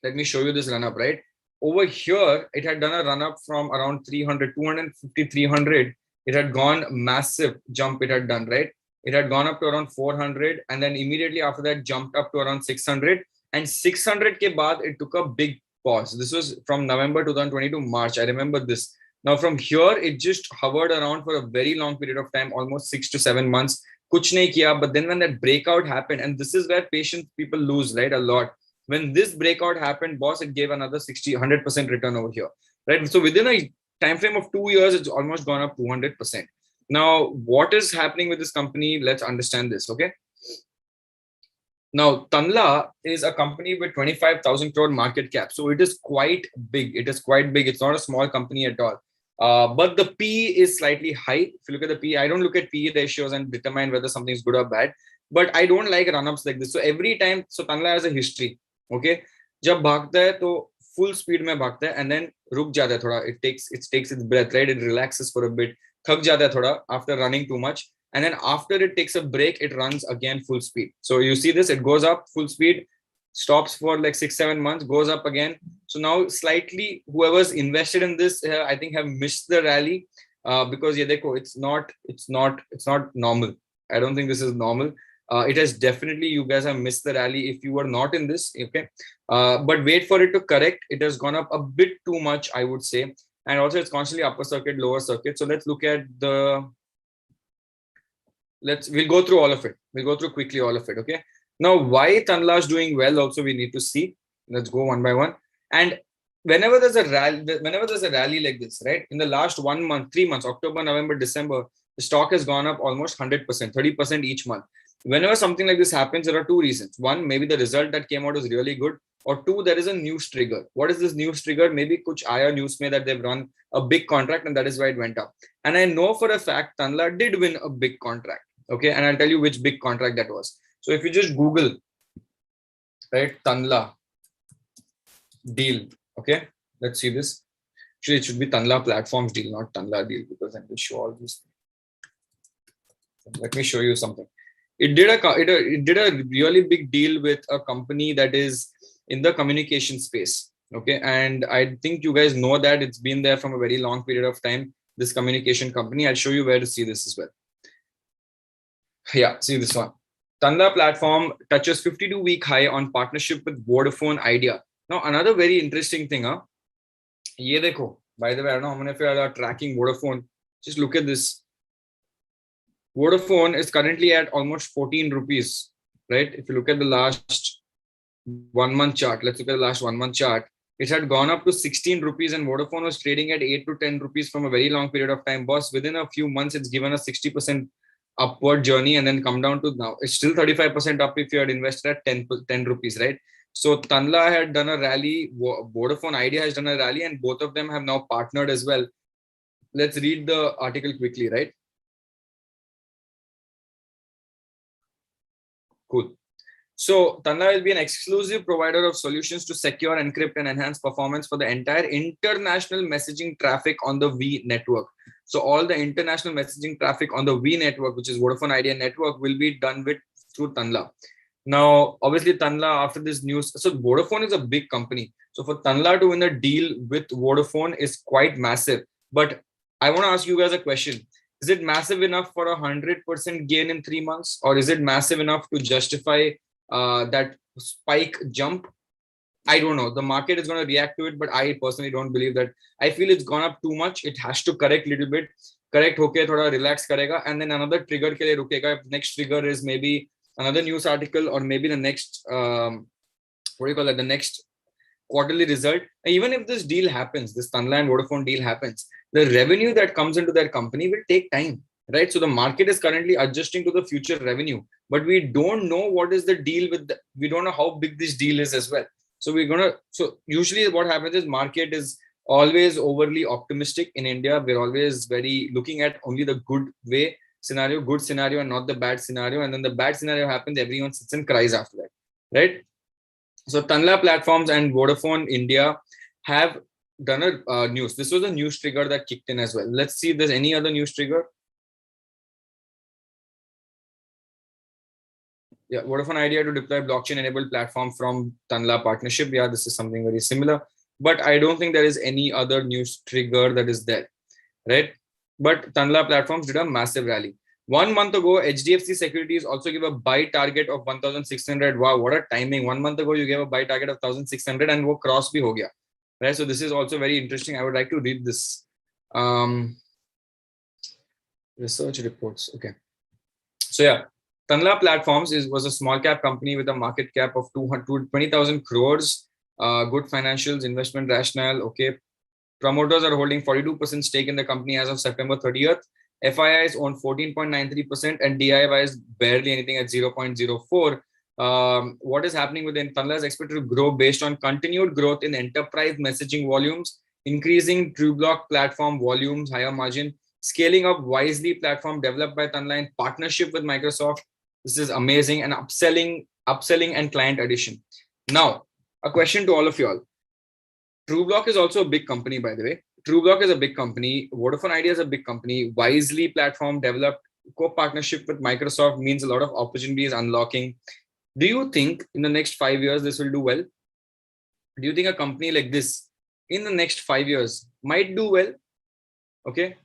Let me show you this run-up, right? Over here, it had done a run-up from around 300, 250, 300. It had gone massive jump it had done, right? It had gone up to around 400 and then immediately after that jumped up to around 600 and 600 ke baad it took a big pause. This was from November 2020 to March. I remember this. Now from here, it just hovered around for a very long period of time, almost 6 to 7 months. Kuch nahi kiya, but then when that breakout happened, and this is where patient people lose, right? A lot. When this breakout happened, boss, it gave another 60, 100% return over here, right? So within a time frame of 2 years, it's almost gone up 200%. Now, what is happening with this company? Let's understand this, okay? Now, Tanla is a company with 25,000 crore market cap. So it is quite big. It is quite big. It's not a small company at all. But the P is slightly high. If you look at the P, I don't look at P ratios and determine whether something is good or bad. But I don't like run-ups like this. So every time, so Tanla has a history. Okay, जब भागता है तो full speed में भागता है and then रुक जाता है थोड़ा. It takes its breath, right? It relaxes for a bit. थक जाता है थोड़ा after running too much, and then after it takes a break, it runs again full speed. So you see this, it goes up full speed, stops for like 6-7 months, goes up again. So now slightly whoever's invested in this, I think have missed the rally because ये देखो, it's not normal. I don't think this is normal. It has definitely, you guys have missed the rally if you were not in this, okay? But wait for it to correct. It has gone up a bit too much, I would say. And also it's constantly upper circuit, lower circuit. So let's look at we'll go through all of it. We'll go through quickly all of it, okay? Now, why Tanla is doing well also we need to see. Let's go one by one. And whenever there's a rally like this, right? In the last 1 month, 3 months, October, November, December, the stock has gone up almost 100%, 30% each month. Whenever something like this happens, there are two reasons. One, maybe the result that came out is really good. Or two, there is a news trigger. What is this news trigger? Maybe kuch aaya news mein that they've run a big contract and that is why it went up. And I know for a fact Tanla did win a big contract. Okay, and I'll tell you which big contract that was. So if you just Google, right, Tanla deal. Okay, let's see this. Actually, it should be Tanla Platforms deal, not Tanla deal, because I will show all this. Let me show you something. It did a really big deal with a company that is in the communication space. Okay, and I think you guys know that it's been there from a very long period of time. This communication company. I'll show you where to see this as well. Yeah, see this one. Tanla Platform touches 52-week high on partnership with Vodafone Idea. Now, another very interesting thing, ye dekho. By the way, I don't know how many of you are tracking Vodafone. Just look at this. Vodafone is currently at almost 14 rupees, right? If you look at the last 1 month chart, let's look at the last 1 month chart. It had gone up to 16 rupees and Vodafone was trading at 8 to 10 rupees from a very long period of time. Boss, within a few months, it's given a 60% upward journey and then come down to now. It's still 35% up if you had invested at 10 rupees, right? So Tanla had done a rally, Vodafone Idea has done a rally, and both of them have now partnered as well. Let's read the article quickly, right? Cool. So Tanla will be an exclusive provider of solutions to secure, encrypt, and enhance performance for the entire international messaging traffic on the V network. So all the international messaging traffic on the V network, which is Vodafone Idea network, will be done through Tanla. Now, obviously, Tanla, after this news, so Vodafone is a big company. So for Tanla to win a deal with Vodafone is quite massive. But I want to ask you guys a question. Is it massive enough for 100% gain in 3 months? Or is it massive enough to justify that spike jump? I don't know. The market is going to react to it, but I personally don't believe that. I feel it's gone up too much. It has to correct a little bit. Correct, okay, thoda relax karega. And then another trigger ke liye rukega. Next trigger is maybe another news article or maybe the next, the next quarterly result. Even if this deal happens, this Tanla and Vodafone deal happens, the revenue that comes into their company will take time, right? So the market is currently adjusting to the future revenue, but we don't know what is the deal with we don't know how big this deal is as well. So so usually what happens is market is always overly optimistic in India. We're always very looking at only the good good scenario and not the bad scenario. And then the bad scenario happens, everyone sits and cries after that, right? So Tanla Platforms and Vodafone India have done a news. This was a news trigger that kicked in as well. Let's see if there's any other news trigger. Yeah, Vodafone idea to deploy blockchain-enabled platform from Tanla partnership. Yeah, this is something very similar. But I don't think there is any other news trigger that is there, right? But Tanla Platforms did a massive rally. 1 month ago, HDFC Securities also gave a buy target of 1,600. Wow, what a timing. 1 month ago, you gave a buy target of 1,600 and wo cross bhi ho gaya. Right? So this is also very interesting. I would like to read this. Research reports. Okay. So yeah, Tanla Platforms was a small cap company with a market cap of 20,000 crores. Good financials, investment rationale. Okay. Promoters are holding 42% stake in the company as of September 30th. FIIs own 14.93% and DIY is barely anything at 0.04. What is happening within Tanla is expected to grow based on continued growth in enterprise messaging volumes, increasing TrueBlock platform volumes, higher margin, scaling up Wisely platform developed by Tanla in partnership with Microsoft. This is amazing, and upselling and client addition. Now, a question to all of you all. TrueBlock is also a big company, by the way. TrueBlock is a big company. Vodafone Idea is a big company. Wisely platform developed co-partnership with Microsoft means a lot of opportunities unlocking. Do you think in the next 5 years this will do well? Do you think a company like this in the next 5 years might do well? Okay.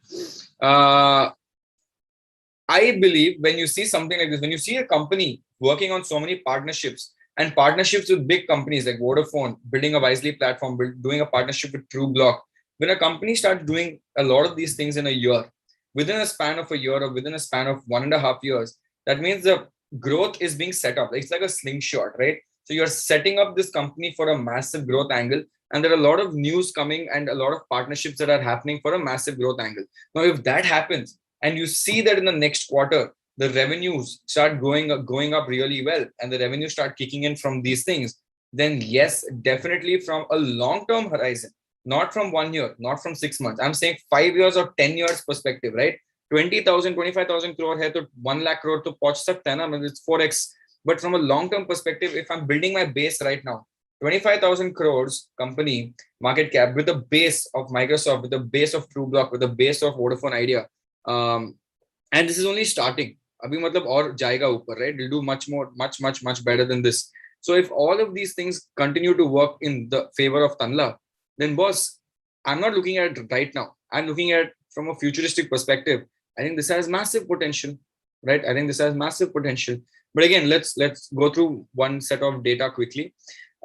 I believe when you see something like this, when you see a company working on so many partnerships and partnerships with big companies like Vodafone, building a Wisely platform, doing a partnership with TrueBlock, when a company starts doing a lot of these things in a year, within a span of a year or within a span of 1.5 years, that means the growth is being set up. It's like a slingshot, right? So you're setting up this company for a massive growth angle. And there are a lot of news coming and a lot of partnerships that are happening for a massive growth angle. Now, if that happens, and you see that in the next quarter, the revenues start going up really well, and the revenues start kicking in from these things, then yes, definitely from a long-term horizon, not from 1 year, not from 6 months. I'm saying 5 years or 10 years perspective, right? 20,000, 25,000 crore hai to 1 lakh crore to pahunch sakta hai na, I mean, it's 4x. But from a long-term perspective, if I'm building my base right now, 25,000 crores company market cap with a base of Microsoft, with a base of TrueBlock, with a base of Vodafone Idea, and this is only starting. Abhi matlab aur jayega upar, right? It'll do much more, much better than this. So if all of these things continue to work in the favor of Tanla, then boss, I'm not looking at it right now. I'm looking at from a futuristic perspective. I think this has massive potential, right? I think this has massive potential. But again, let's go through one set of data quickly.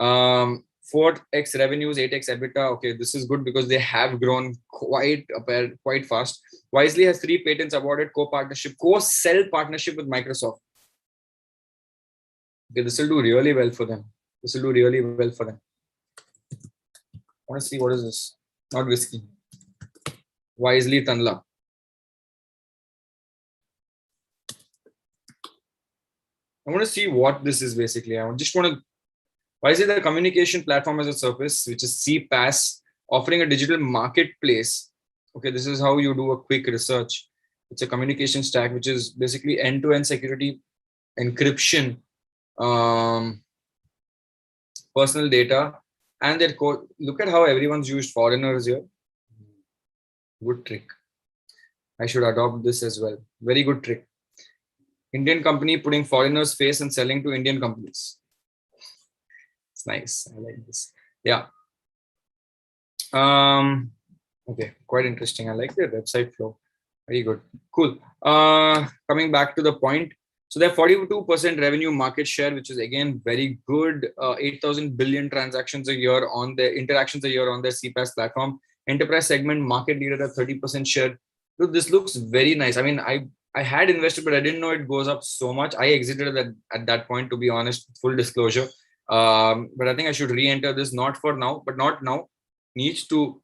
4x revenues, 8x EBITDA. Okay, this is good because they have grown quite fast. Wisely has 3 patents awarded, co-sell partnership with Microsoft. Okay, this will do really well for them. I want to see what is this. Not whiskey. Wisely Tanla. I want to see what this is basically. Wisely, the communication platform as a service, which is CPaaS, offering a digital marketplace. Okay, this is how you do a quick research. It's a communication stack, which is basically end-to-end security, encryption, personal data, and their code. Look at how everyone's used foreigners here. Good trick. I should adopt this as well. Very good trick. Indian company putting foreigners' face and selling to Indian companies. It's nice. I like this. Yeah. Okay, quite interesting. I like their website flow. Very good. Cool. Coming back to the point. So they have 42% revenue market share, which is again very good. 8,000 billion transactions a year on their interactions a year on their CPaaS platform. Enterprise segment market leader at 30% share. Look, this looks very nice. I mean, I had invested, but I didn't know it goes up so much. I exited at that point, to be honest, full disclosure. But I think I should re-enter this, not for now, but not now. Needs to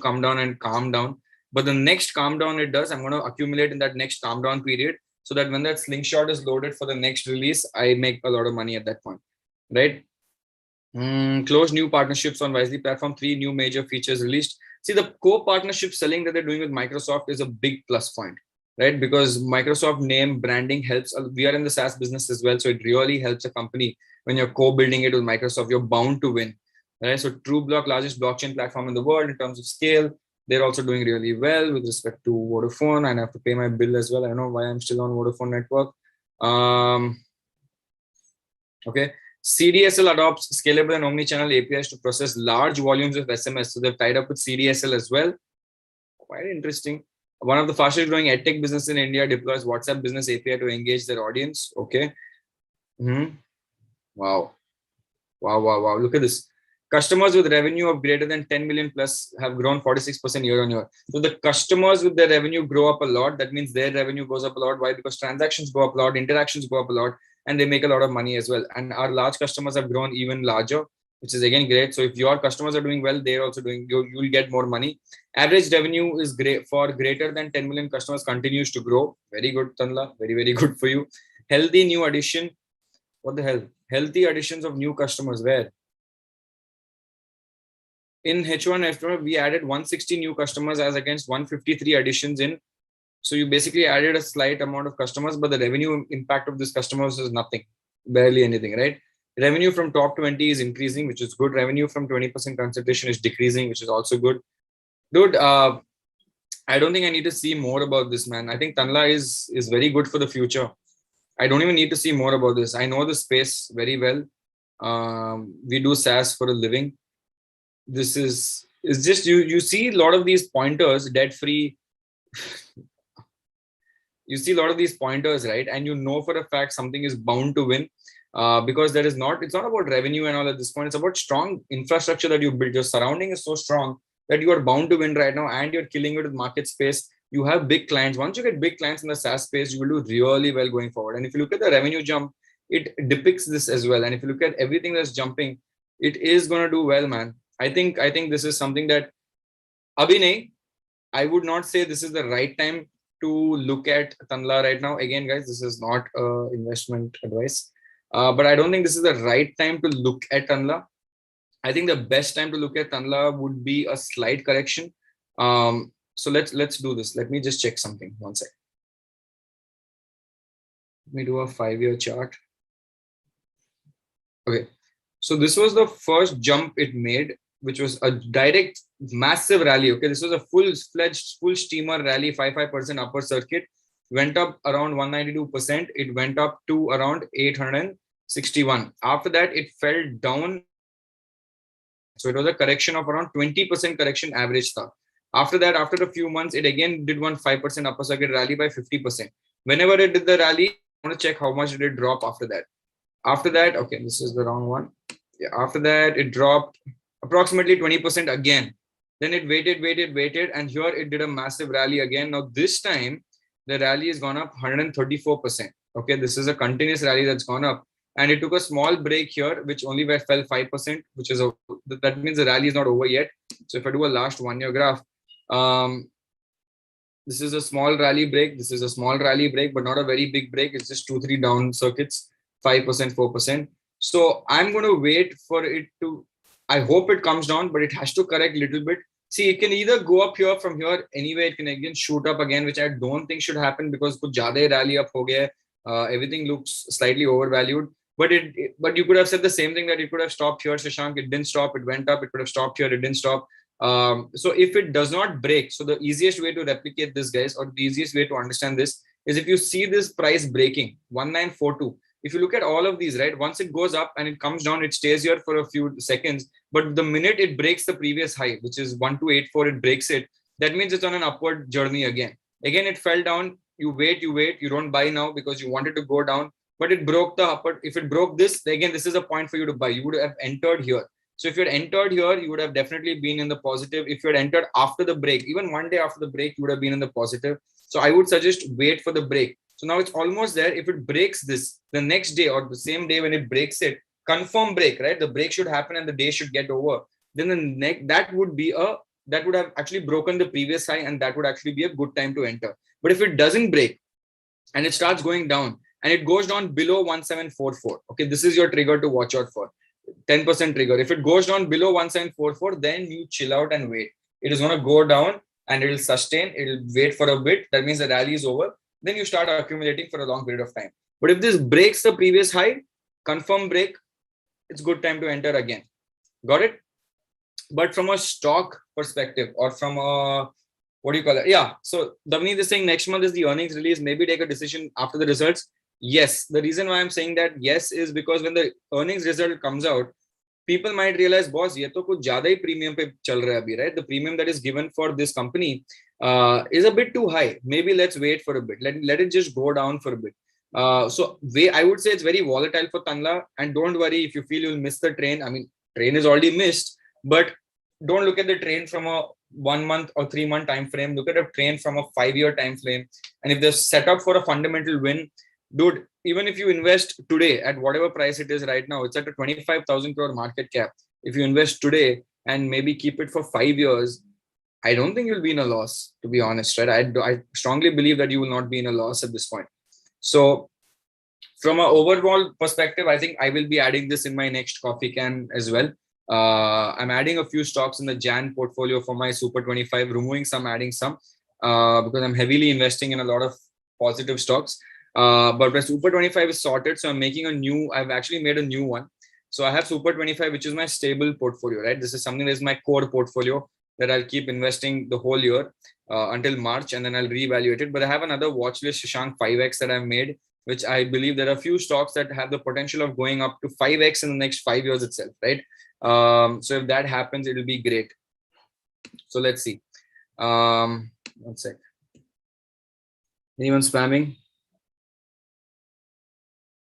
come down and calm down. But the next calm down it does, I'm going to accumulate in that next calm down period, so that when that slingshot is loaded for the next release, I make a lot of money at that point, right? Close new partnerships on Wisely platform. 3 new major features released. See, the co-partnership selling that they're doing with Microsoft is a big plus point, right? Because Microsoft name branding helps. We are in the SaaS business as well, so it really helps a company when you're co-building it with Microsoft. You're bound to win, right? So TrueBlock, largest blockchain platform in the world in terms of scale, they're also doing really well with respect to Vodafone. And I have to pay my bill as well. I don't know why I'm still on Vodafone network. Okay. CDSL adopts scalable and omni-channel APIs to process large volumes of SMS. So they've tied up with CDSL as well. Quite interesting. One of the fastest growing edtech business in India deploys WhatsApp Business API to engage their audience. Okay. Wow. Look at this. Customers with revenue of greater than 10 million plus have grown 46% year on year. So the customers with their revenue grow up a lot. That means their revenue goes up a lot. Why? Because transactions go up a lot, interactions go up a lot, and they make a lot of money as well. And our large customers have grown even larger, which is again great. So if your customers are doing well, they're also doing, you'll get more money. Average revenue is great for greater than 10 million customers, continues to grow. Very good, Tanla. Very, very good for you. Healthy new addition. What the hell? Healthy additions of new customers. Where? In H1 F1, we added 160 new customers as against 153 additions in. So you basically added a slight amount of customers, but the revenue impact of these customers is nothing, barely anything, right? Revenue from top 20 is increasing, which is good. Revenue from 20% concentration is decreasing, which is also good. Dude, I don't think I need to see more about this, man. I think Tanla is very good for the future. I don't even need to see more about this. I know the space very well. We do SaaS for a living. This is just you see a lot of these pointers debt free. You see a lot of these pointers, right? And you know for a fact something is bound to win, because it's not about revenue and all at this point. It's about strong infrastructure that you build. Your surrounding is so strong that you are bound to win right now, and you're killing it with market space. You have big clients. Once you get big clients in the SaaS space, you will do really well going forward. And if you look at the revenue jump, it depicts this as well. And if you look at everything that's jumping, it is going to do well, man. I think this is something that Abhinay, I would not say this is the right time to look at Tanla right now. Again, guys, this is not investment advice, but I don't think this is the right time to look at Tanla. I think the best time to look at Tanla would be a slight correction. So let's do this. Let me just check something. One sec. Let me do a 5-year chart. Okay. So this was the first jump it made, which was a direct massive rally. Okay. This was a full-fledged, full steamer rally, 55% upper circuit, went up around 192%. It went up to around 861. After that, it fell down. So it was a correction of around 20% correction average stuff. After that, after a few months, it again did 5% upper circuit rally by 50%. Whenever it did the rally, I want to check how much did it drop after that. After that, okay, this is the wrong one. Yeah, after that, it dropped approximately 20% again. Then it waited, and here it did a massive rally again. Now this time, the rally has gone up 134%. Okay, this is a continuous rally that's gone up. And it took a small break here, which only fell 5%, which is that means the rally is not over yet. So if I do a last 1 year graph, this is a small rally break. This is a small rally break, but not a very big break. It's just 2-3 down circuits, 5%, 4%. So I'm going to wait for it to, I hope it comes down, but it has to correct a little bit. See, it can either go up here from here. Anyway, it can again shoot up again, which I don't think should happen because kuch zyada rally up ho gaya. Everything looks slightly overvalued. But you could have said the same thing, that it could have stopped here, Shashank. It didn't stop. It went up. It could have stopped here. It didn't stop. So if it does not break, so the easiest way to replicate this, guys, or the easiest way to understand this is if you see this price breaking 1942. If you look at all of these, right, once it goes up and it comes down, it stays here for a few seconds. But the minute it breaks the previous high, which is 1284, it breaks it. That means it's on an upward journey again. Again, it fell down. You wait. You don't buy now because you wanted to go down. But it broke the upper. If it broke this, again, this is a point for you to buy. You would have entered here. So if you had entered here, you would have definitely been in the positive. If you had entered after the break, even one day after the break, you would have been in the positive. So I would suggest wait for the break. So now it's almost there. If it breaks this, the next day or the same day when it breaks it, confirm break, right? The break should happen and the day should get over. Then that would have actually broken the previous high, and that would actually be a good time to enter. But if it doesn't break and it starts going down and it goes down below 1744, okay, this is your trigger to watch out for. 10% trigger. If it goes down below 1744, then you chill out and wait. It is going to go down and it will sustain. It will wait for a bit. That means the rally is over. Then you start accumulating for a long period of time. But if this breaks the previous high, confirm break, it's good time to enter again. Got it? But from a stock perspective, or from a, what do you call it? Yeah. So Davneet is saying next month is the earnings release. Maybe take a decision after the results. Yes. The reason why I'm saying that yes is because when the earnings result comes out, people might realize, boss, ye to kuch zyada hi premium pe chal raha hai abhi, right? The premium that is given for this company is a bit too high. Maybe let's wait for a bit. Let it just go down for a bit. I would say it's very volatile for Tanla, and don't worry if you feel you'll miss the train. I mean, train is already missed, but don't look at the train from a 1 month or 3 month time frame. Look at a train from a 5-year time frame. And if they're set up for a fundamental win, dude, even if you invest today at whatever price it is right now, it's at a 25,000 crore market cap. If you invest today and maybe keep it for 5 years, I don't think you'll be in a loss, to be honest, right? I strongly believe that you will not be in a loss at this point. So from an overall perspective, I think I will be adding this in my next coffee can as well. I'm adding a few stocks in the Jan portfolio for my Super 25, removing some, adding some, because I'm heavily investing in a lot of positive stocks. But my Super 25 is sorted. So I've actually made a new one. So I have Super 25, which is my stable portfolio, right? This is something that is my core portfolio that I'll keep investing the whole year until March, and then I'll reevaluate it. But I have another watch list, Shashank 5X, that I've made, which I believe there are a few stocks that have the potential of going up to 5X in the next 5 years itself, right? So if that happens, it will be great. So let's see. 1 sec. Anyone spamming?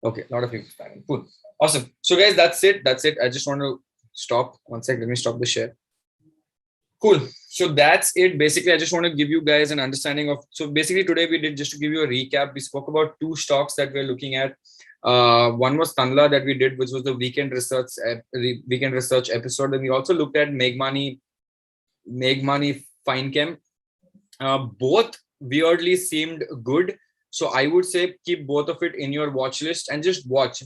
Okay, a lot of people spamming. Cool. Awesome. So guys, that's it. I just want to stop. 1 sec. Let me stop the share. Cool. So that's it. Basically, I just want to give you guys an understanding of, so basically today we did, just to give you a recap, we spoke about 2 stocks that we're looking at. One was Tanla that we did, which was the weekend research episode. And we also looked at Meghmani Finechem. Both weirdly seemed good. So I would say keep both of it in your watch list and just watch.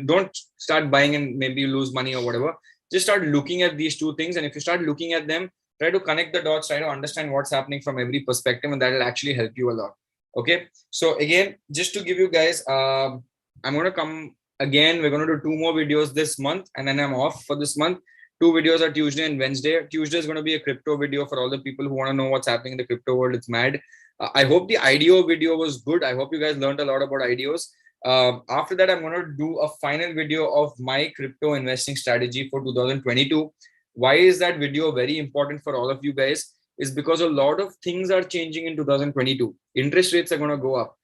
Don't start buying and maybe you lose money or whatever. Just start looking at these 2 things. And if you start looking at them, try to connect the dots, try to understand what's happening from every perspective, and that will actually help you a lot. Okay. So again, just to give you guys, I'm going to come again. We're going to do 2 more videos this month, and then I'm off for this month. 2 videos are Tuesday and Wednesday. Tuesday is going to be a crypto video for all the people who want to know what's happening in the crypto world. It's mad. I hope the IDO video was good. I hope you guys learned a lot about IDOs. After that, I'm going to do a final video of my crypto investing strategy for 2022. Why is that video very important for all of you guys? Is because a lot of things are changing in 2022. Interest rates are going to go up.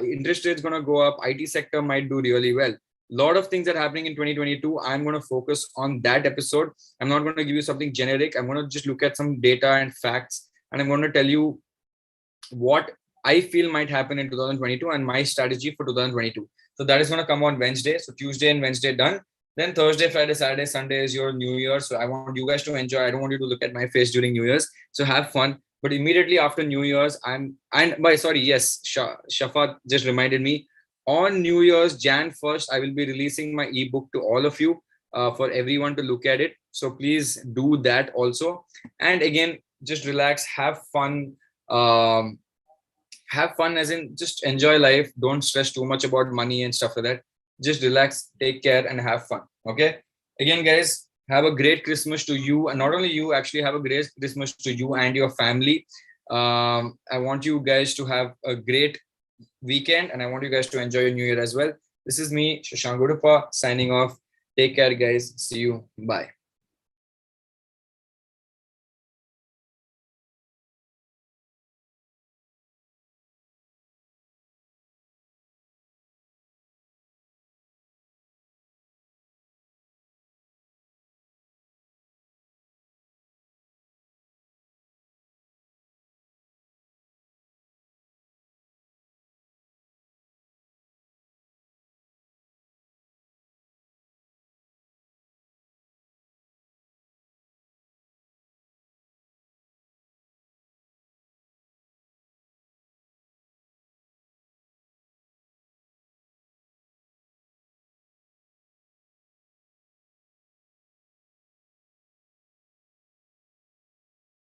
Interest rates going to go up. IT sector might do really well. A lot of things are happening in 2022. I'm going to focus on that episode. I'm not going to give you something generic. I'm going to just look at some data and facts, and I'm going to tell you what I feel might happen in 2022 and my strategy for 2022. So that is going to come on Wednesday. So Tuesday and Wednesday done. Then Thursday, Friday, Saturday, Sunday is your New Year. So I want you guys to enjoy. I don't want you to look at my face during New Year's. So have fun. But immediately after New Year's, Shafat just reminded me, on New Year's, Jan 1st, I will be releasing my ebook to all of you for everyone to look at it. So please do that also. And again, just relax, have fun. Have fun as in just enjoy life. Don't stress too much about money and stuff like that. Just relax, take care, and have fun. Okay. Again, guys, have a great Christmas to you. And not only you, actually have a great Christmas to you and your family. I want you guys to have a great weekend, and I want you guys to enjoy your New Year as well. This is me, Shashank Udupa, signing off. Take care, guys. See you. Bye.